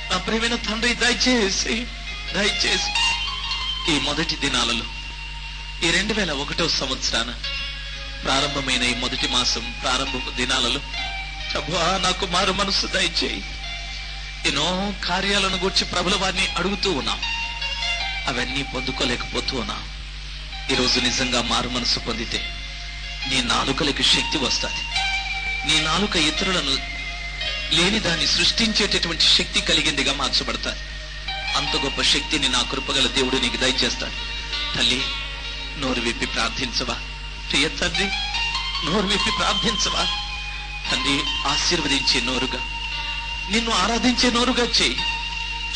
నా ప్రియమైన తండ్రి, దయచేసి దయచేసి ఈ మొదటి దినాలలో, ఈ 2001వ సంవత్సరాన ప్రారంభమైన ఈ మొదటి మాసం ప్రారంభ దినాలలో ప్రభువా నాకు మారు మనసు దయచేయి. ఎన్నో కార్యాలను గురించి ప్రభుల వారిని అడుగుతూ ఉన్నాం, అవన్నీ పొందుకోలేకపోతూ ఉన్నాం. ఈరోజు నిజంగా మారు మనసు పొందితే నీ నాలుకలకు శక్తి వస్తుంది. నీ నాలుక ఇతరులను లేని దాన్ని సృష్టించేటటువంటి శక్తి కలిగిందిగా మార్చబడతాది. అంత గొప్ప శక్తిని నా కృపగల దేవుడు నీకు దయచేస్తాడు. తల్లి, నోరు విప్పి ప్రార్థించవా? ప్రియ తండ్రి, నోరు విప్పి ప్రార్థించవా? తండ్రి, ఆశీర్వదించే నోరుగా, నిన్ను ఆరాధించే నోరుగా చేయి.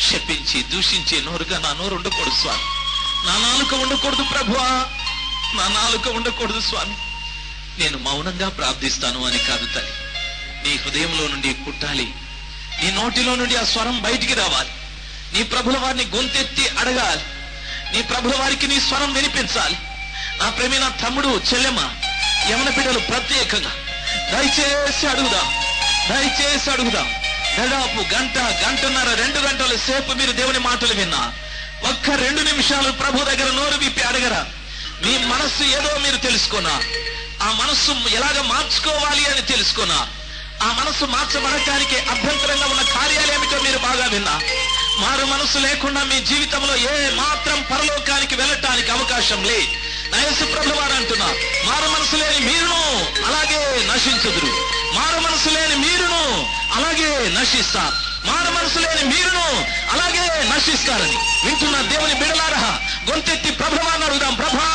శపించి దూషించే నోరుగా నా నోరు ఉండకూడదు స్వామి. నా నాలుక ఉండకూడదు ప్రభువా, నా నాలుక ఉండకూడదు స్వామి. నేను మౌనంగా ప్రార్థిస్తాను అని కాదు తల్లి, నీ హృదయంలో నుండి పుట్టాలి. నీ నోటిలో నుండి ఆ స్వరం బయటికి రావాలి. నీ ప్రభుల వారిని గొంతెత్తి అడగాలి. నీ ప్రభుల వారికి నీ స్వరం వినిపించాలి. నా ప్రేమైన తమ్ముడు, చెల్లెమ్మ, యవన బిడ్డలు ప్రత్యేకంగా దయచేసి అడుగుదాం, దయచేసి అడుగుదాం. దాదాపు గంటన్నర 2 గంటల సేపు మీరు దేవుని మాటలు విన్నా, ఒక్క 2 నిమిషాలు ప్రభు దగ్గర నోరు విప్పి అడగరా? మీ మనస్సు ఏదో మీరు తెలుసుకున్నా, ఆ మనస్సు ఎలాగ మార్చుకోవాలి అని తెలుసుకున్నా, ఆ మనస్సు మార్చబడటానికి అభ్యంతరంగా ఉన్న కార్యాలు ఏమిటో మీరు బాగా విన్నా. మారు మనసు లేకుండా మీ జీవితంలో ఏ మాత్రం పరలోకానికి వెళ్ళటానికి అవకాశం లేదు. నా యేసు ప్రభువు వారు అంటున్నారు, మారు మనసు లేని మీరును అలాగే నశించుదురు. మారు మనసు లేని మీరును అలాగే నశిస్తారు. మారు మనసు లేని మీరును అలాగే నశిస్తారని వింటున్న దేవుని బిడలారా, గొంతెత్తి ప్రభువాన్ని అడుగుదాం. ప్రభా,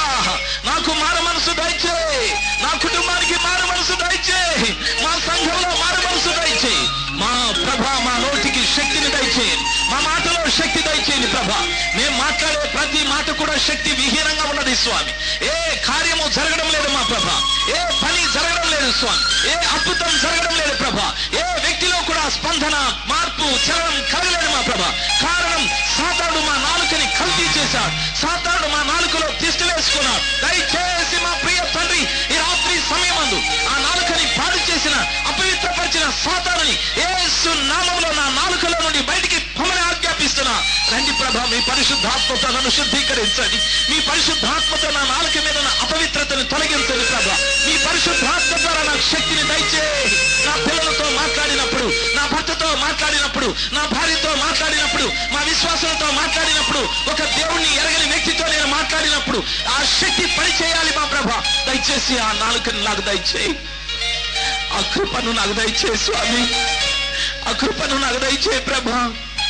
నాకు మారు మనసు దయచేయి, నా కుటుంబానికి మారు మనసు దయచేయి, మా సంఘంలో మారు మనసు దయచేయి. మా ప్రభా, మా నోటికి శక్తిని దయచేయండి, మా మాటలో శక్తి దయచేయండి ప్రభా. మేము మాట్లాడే ప్రతి మాట కూడా శక్తి విహీనంగా ఉన్నది స్వామి. ఏ కార్యము జరగడం లేదు మా ప్రభా, ఏ పని జరగడం లేదు స్వామి, ఏ అద్భుతం జరగడం లేదు ప్రభా. ఏ వ్యక్తిలో కూడా స్పందన, మార్పు, చలనం కలగలేదు మా ప్రభా. కారణం, సాతానుడు మా నాలుకని కల్తీ చేశాడు. సాతానుడు మా నాలుకలో తిష్టి వేసుకున్నాడు. దయచేసి మా ప్రియ తండ్రి, ఈ రాత్రి సమయమందు ఆ నాలుకని పాడు చేసిన, అపవిత్రపరిచిన సాతానుని యేసు నామములో నా నాలుకలో నుండి బయటికి పొమ్మని ఆజ్ఞాపిస్తున్నా. రండి ప్రభా, మీ పరిశుద్ధాత్మతో నన్ను శుద్ధీకరించండి. మీ పరిశుద్ధాత్మతో నా నాలుక మీద నా అపవిత్రతను తొలగించండి ప్రభా. మీ పరిశుద్ధాత్మ ద్వారా నాకు శక్తిని దయచేయి. నా పిల్లలతో మాట్లాడినప్పుడు, నా భర్తతో మాట్లాడినప్పుడు, నా భార్యతో మాట్లాడినప్పుడు, మా విశ్వాసంతో మాట్లాడినప్పుడు, ఒక దేవుణ్ణి ఎరగని వ్యక్తితో నేను మాట్లాడినప్పుడు మాట్లాడినప్పుడు ఆ శక్తి పని చేయాలి మా ప్రభ. దయచేసి ఆ నాలుకను నాకు దయచేయి, ఆ కృపను నాకు దయచేయి స్వామి, ఆ కృపను నాకు దయచేయి ప్రభ.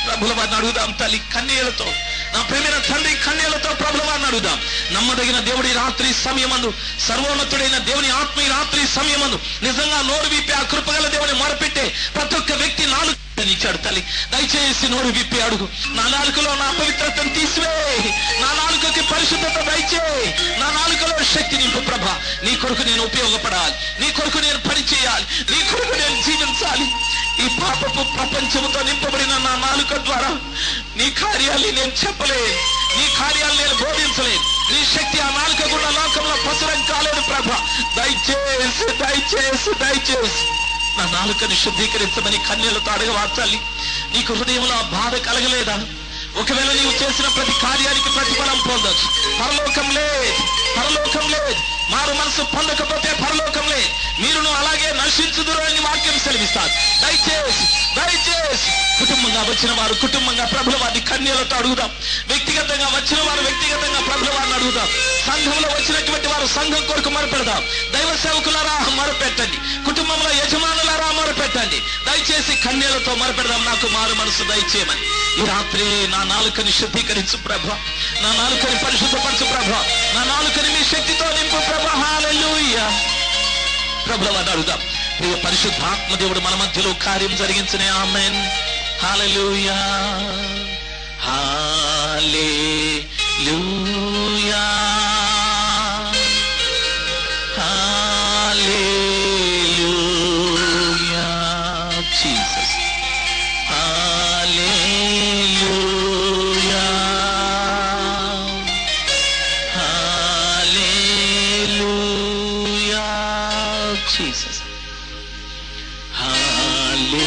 ప్రభుల వారిని అడుగుదాం తల్లి కన్నీళ్లతో, నా ప్రేమైన తండ్రి కన్నీళ్లతో ప్రభుల వారిని అడుగుదాం. నమ్మదగిన దేవుడి రాత్రి సమయమందు, సర్వోన్నతుడైన దేవుని ఆత్మీయ రాత్రి సమయమందు నిజంగా నోరు విప్పి ఆ కృపగల దేవుని మొరపెట్టే ప్రతి ఒక్క వ్యక్తి నాలుగు ఇచ్చాడు తల్లి. దయచేసి నోరు విప్పి అడుగు. నా నాలుకలో నా అపవిత్రతను తీసివేయి, నా నాలుకకి పరిశుద్ధత దయచేయి, నా నాలుకలో శక్తి నింపు ప్రభ. నీ కొరకు నేను ఉపయోగపడాలి, నీ కొరకు నేను పని చేయాలి, నీ కొరకు నేను జీవించాలి. ఈ పాపపు ప్రపంచంతో నింపబడిన నా నాలుక ద్వారా నీ కార్యాలు నేను చెప్పలేను, నీ కార్యాలు నేను బోధించలేను. నీ శక్తి ఆ నాలుక కూడా లోకంలో పసరం కాలేదు ప్రభ. దయచేసి దయచేసి దయచేసి నా నాలుకని శుద్ధీకరించమని కన్యలతో అడగవాచాలి. నీకు హృదయంలో ఆ బాధ కలగలేదా? ఒకవేళ నీవు చేసిన ప్రతి కార్యానికి ప్రతిఫలం పొందొచ్చు. పరలోకం లేదు, పరలోకం లేదు. మారు మనసు పొందకపోతే పరలోకం లేదు. మీరును అలాగే నశించుదురు అని వాక్యం సెలవిస్తారు. దయచేసి దయచేసి కుటుంబంగా వచ్చిన వారు కుటుంబంగా ప్రభుల వారిని కన్యలతో అడుగుదాం. వ్యక్తిగతంగా వచ్చిన వారు వ్యక్తిగతంగా ప్రభుల వారిని అడుగుదాం. సంఘంలో వచ్చినటువంటి వారు సంఘం కొరకు మొరపెడదాం. దైవ సేవకులారా మొరపెట్టండి, కుటుంబంలో యజమానులారా మొరపెట్టండి. దయచేసి కన్యలతో మొరపెడదాం, నాకు మారు మనసు దయచేయమని. ఈ రాత్రి నా నాలుకని శుద్ధీకరించు ప్రభ, నా నాలుకని పరిశుద్ధపరచు ప్రభ, నా నాలుకని మీ శక్తితో నింపు ప్రభ. హల్లెలూయా. ప్రభుల వారిని అడుగుదాం. ప్రియ పరిశుద్ధాత్మ దేవుడు మన మధ్యలో కార్యం జరిగించనే. ఆమేన్. హల్లెలూయా hallelujah hallelujah Jesus. Hallelujah hallelujah Jesus. Hallelujah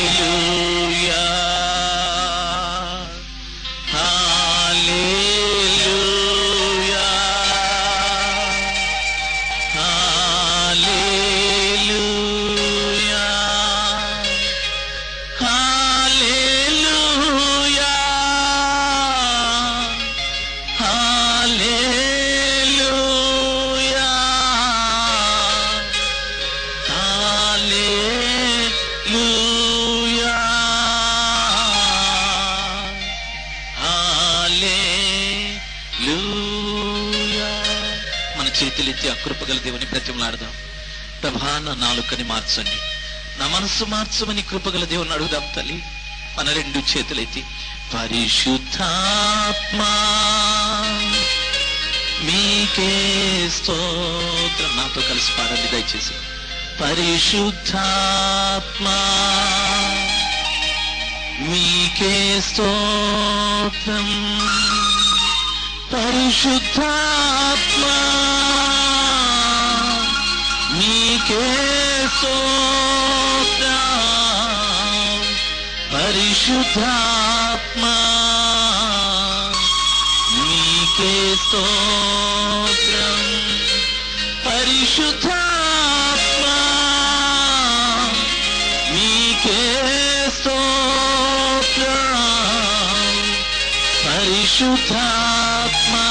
hallelujah hallelujah hallelujah hallelujah hallelujah hallelujah హల్లెలూయా. మన చేతులెత్తి ఆ కృపగల దేవుని బ్రతిమలాడదాం. ప్రభా నా నాలుకని మార్చండి, నా మనసు మార్చమని కృపగల దేవుని అడుగుదాం తల్లి. మన రెండు చేతులెత్తి పరిశుద్ధాత్మా మీకే స్తోత్రం. నాతో కలిసి పాడండి దయచేసి. పరిశుద్ధాత్మా మీకే స్తోత్రం, పరిశుద్ధాత్మా మీకే స్తోత్రం, పరిశుద్ధాత్మా మీకే స్తోత్రం, పరిశుద్ధాత్మా మీకే స్తోత్రం, పరిశుద్ధాత్మా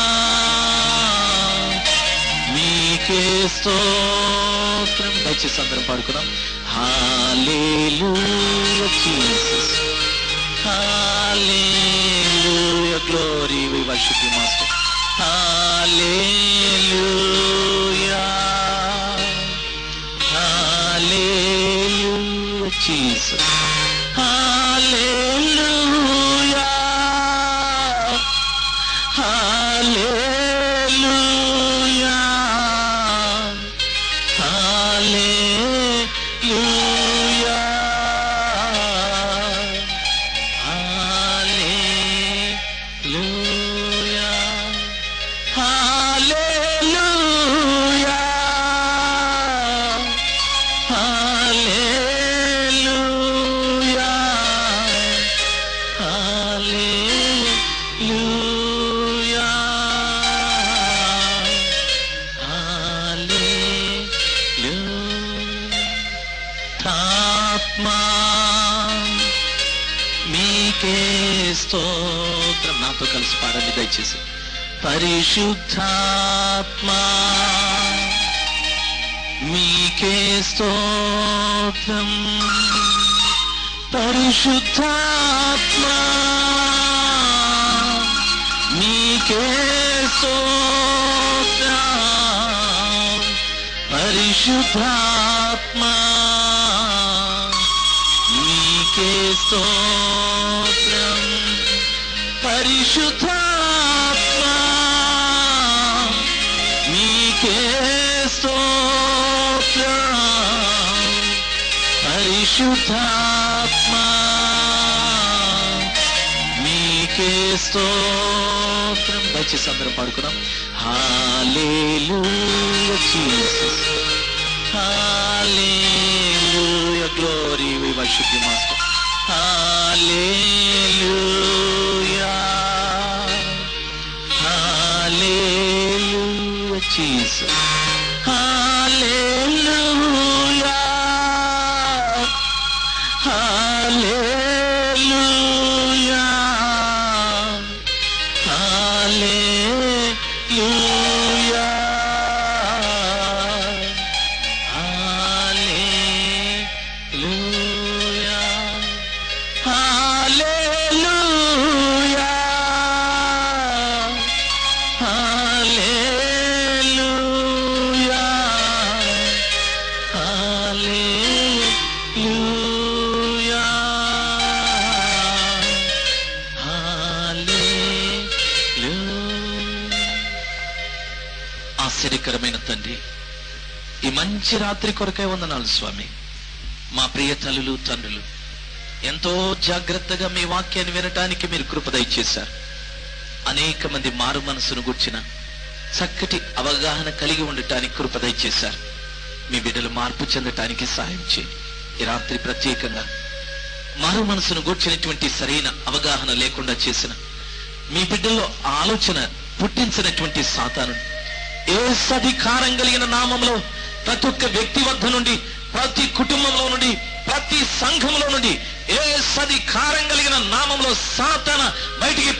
మీకే స్తోత్రం. దయచేసి అందరం పాడుకున్నాం. Hallelujah Jesus, hallelujah glory, we worship you master. Hallelujah hallelujah Jesus, hallelujah hallelujah hallelujah hallelujah hallelujah hallelujah hallelujah చేసి పాడండి దయచేసి. పరిశుద్ధాత్మా మీకే స్తోత్రం, పరిశుద్ధాత్మా మీకే స్తోత్రం, పరిశుద్ధాత్మా మీకే స్తోత్రం, పరిశుద్ధాత్మా మీకే స్తోత్రం, పరిశుద్ధాత్మా మీకే స్తోత్రం. దయచేసి అందరం పాడుకున్నాం. Hallelujah Jesus, hallelujah glory, we worship you master. Hallelujah, hallelujah Jesus, hallelujah, hallelujah, hallelujah, hallelujah, hallelujah, hallelujah, hallelujah, hallelujah. ఆశ్చర్యకరమైన తండ్రి, ఈ మంచి రాత్రి కొరకై వందనాలు స్వామి. మా ప్రియ తల్లులు తండ్రులు ఎంతో జాగ్రత్తగా మీ వాక్యాన్ని వినటానికి మీరు కృప దయచేశారు. అనేక మంది మారు మనసును గుర్చిన చక్కటి అవగాహన కలిగి ఉండటానికి కృప దయచేశారు. మీ బిడ్డలు మార్పు చెందటానికి సహాయం చేయండి. ఈ రాత్రి ప్రత్యేకంగా మారు మనసును గూర్చినటువంటి సరైన అవగాహన లేకుండా చేసిన మీ బిడ్డల్లో ఆలోచన పుట్టించినటువంటి సాతాను యేసు అధికారం కలిగిన నామంలో ప్రతి ఒక్క వ్యక్తి వద్ద నుండి, ప్రతి కుటుంబంలో నుండి, ప్రతి సంఘంలో నుండి యేసు అధికారం కలిగిన నామంలో సాతాన బయటికి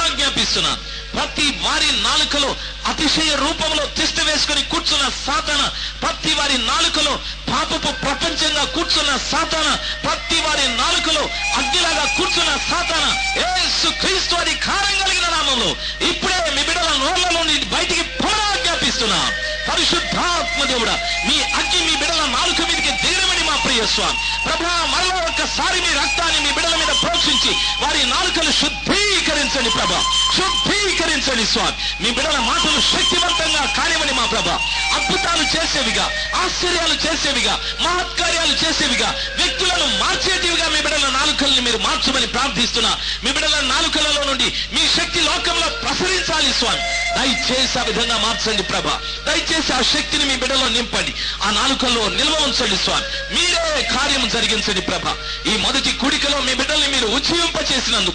ఆజ్ఞాపిస్తున్నా. ప్రతి వారి నాలుకలో అతిశయ రూపంలో తిష్ట వేసుకుని కూర్చున్న సాతాన, ప్రతి వారి నాలుకలో పాపపు ప్రపంచంగా కూర్చున్న సాతాన, ప్రతి వారి నాలుకలో అగ్నిలాగా కూర్చున్న సాతాన యేసు క్రీస్తు అధికారం కలిగిన నామంలో ఇప్పుడే మీ బిడ్డల నోళ్లలో నుండి బయటికి ఆజ్ఞాపిస్తున్నా. పరిశుద్ధాత్మ దేవుడా, మీ అగ్ని మీ బిడ్డల నాలుక మీదకి దిగమని మా ప్రియ స్వామి ప్రభా, మరో ఒక్కసారి మీ రక్తాన్ని మీ బిడ్డల మీద ప్రోక్షించి వారి నాలుకలు శుద్ధీకరించండి ప్రభా, శుద్ధీకరించండి స్వామి. మీ బిడ్డల మాటలు శక్తివంతంగా కానివ్వని మా ప్రభా, అద్భుతాలు చేసేవిగా, ఆశ్చర్యాలు చేసేవిగా, మహత్కార్యాలు చేసేవిగా, వ్యక్తులను మార్చేటివిగా మీ బిడ్డల నాలుకల్ని మీరు మార్చమని ప్రార్థిస్తున్నా. మీ బిడ్డల నాలుకలలో నుండి మీ శక్తి లోకంలో ప్రసరించాలి స్వామి. దయచేసి ఆ విధంగా మార్చండి ప్రభా, దయచేసి ఆ శక్తిని మీ బిడ్డలో నింపండి, ఆ నాలుకల్లో నిల్వ ఉంచండి స్వామి. మీరే కార్యం జరిగించండి ప్రభా. ఈ మొదటి కూడికలో మీ బిడ్డల్ని మీరు ఉజ్జీవింపచేసినందుకు,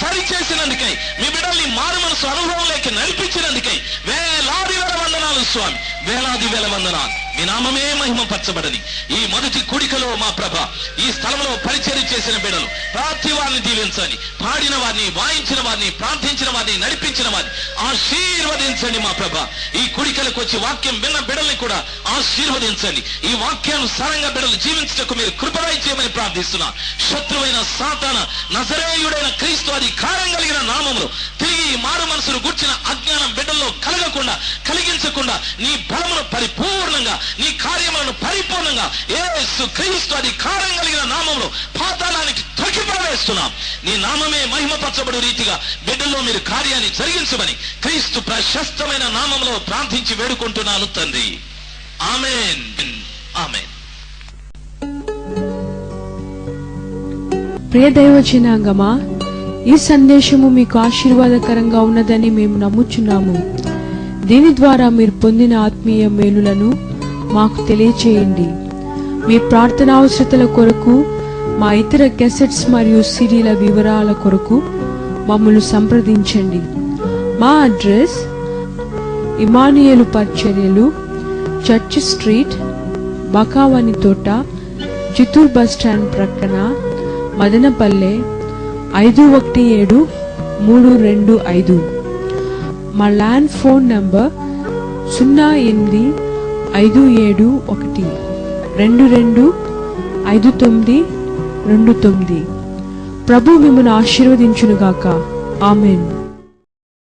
సరిచేసినందుకై మీ బిడ్డల్ని మారు మనసు అనుభవంలోకి నడిపించినందుకై వేలాది వేల వందనాలు స్వామి, వేలాది వేల వందనాలు. మీ నామమే మహిమపరచబడని ఈ మొదటి కూడికలో మా ప్రభ, ఈ స్థలంలో పరిచర్య చేసిన బిడ్డలు ప్రతి వారిని దీవించండి. పాడిన వారిని, వాయించిన వారిని, ప్రార్థించిన వారిని, నడిపించిన వారిని ఆశీర్వదించండి మా ప్రభ. ఈ కూడికలకు వచ్చి వాక్యం విన్న బిడ్డల్ని కూడా ఆశీర్వదించండి. ఈ వాక్యానుసారంగా బిడ్డలు జీవించటకు మీరు కృపదయ చేయమని ప్రార్థిస్తున్నా. శత్రువైన సాతాన నజరేయుడైన క్రీస్తు అధికారం కలిగిన నామములో తిరిగి ఈ మారు మనసును గుర్చిన అజ్ఞానం బిడ్డల్లో కలిగించకుండా నీ బలమును పరిపూర్ణంగా, నీ కార్యములను పరిపూర్ణంగా యేసు క్రీస్తు అధికారం కలిగిన నామంలో పాతాళానికి తొక్కిపడవేస్తున్నాం. నీ నామమే మహిమపరచబడు రీతిగా బిడ్డల్లో మీరు కార్యాన్ని జరిగించమని క్రీస్తు ప్రశస్తమైన నామంలో ప్రార్థించి వేడుకుంటున్నాను తండ్రి. ఆమేన్, ఆమేన్. ప్రియ దైవ జనాంగమా, ఈ సందేశము మీకు ఆశీర్వాదకరంగా ఉన్నదని మేము నమ్ముచున్నాము. దీని ద్వారా మీరు పొందిన ఆత్మీయ మేలులను మాకు తెలియచేయండి. మీ ప్రార్థనా అవసరతల కొరకు, మా ఇతర క్యాసెట్స్ మరియు సిడీల వివరాల కొరకు మమ్మల్ని సంప్రదించండి. మా అడ్రస్ ఇమానియేలు పరిచర్యలు, చర్చ్ స్ట్రీట్, బకావాని తోట, చిత్తూరు బస్ స్టాండ్ ప్రక్కన, మదనపల్లె 517-325. మా ల్యాండ్ ఫోన్ నంబర్ 085712252929. ప్రభు మిమ్మల్ని ఆశీర్వదించునుగాక. ఆమేన్.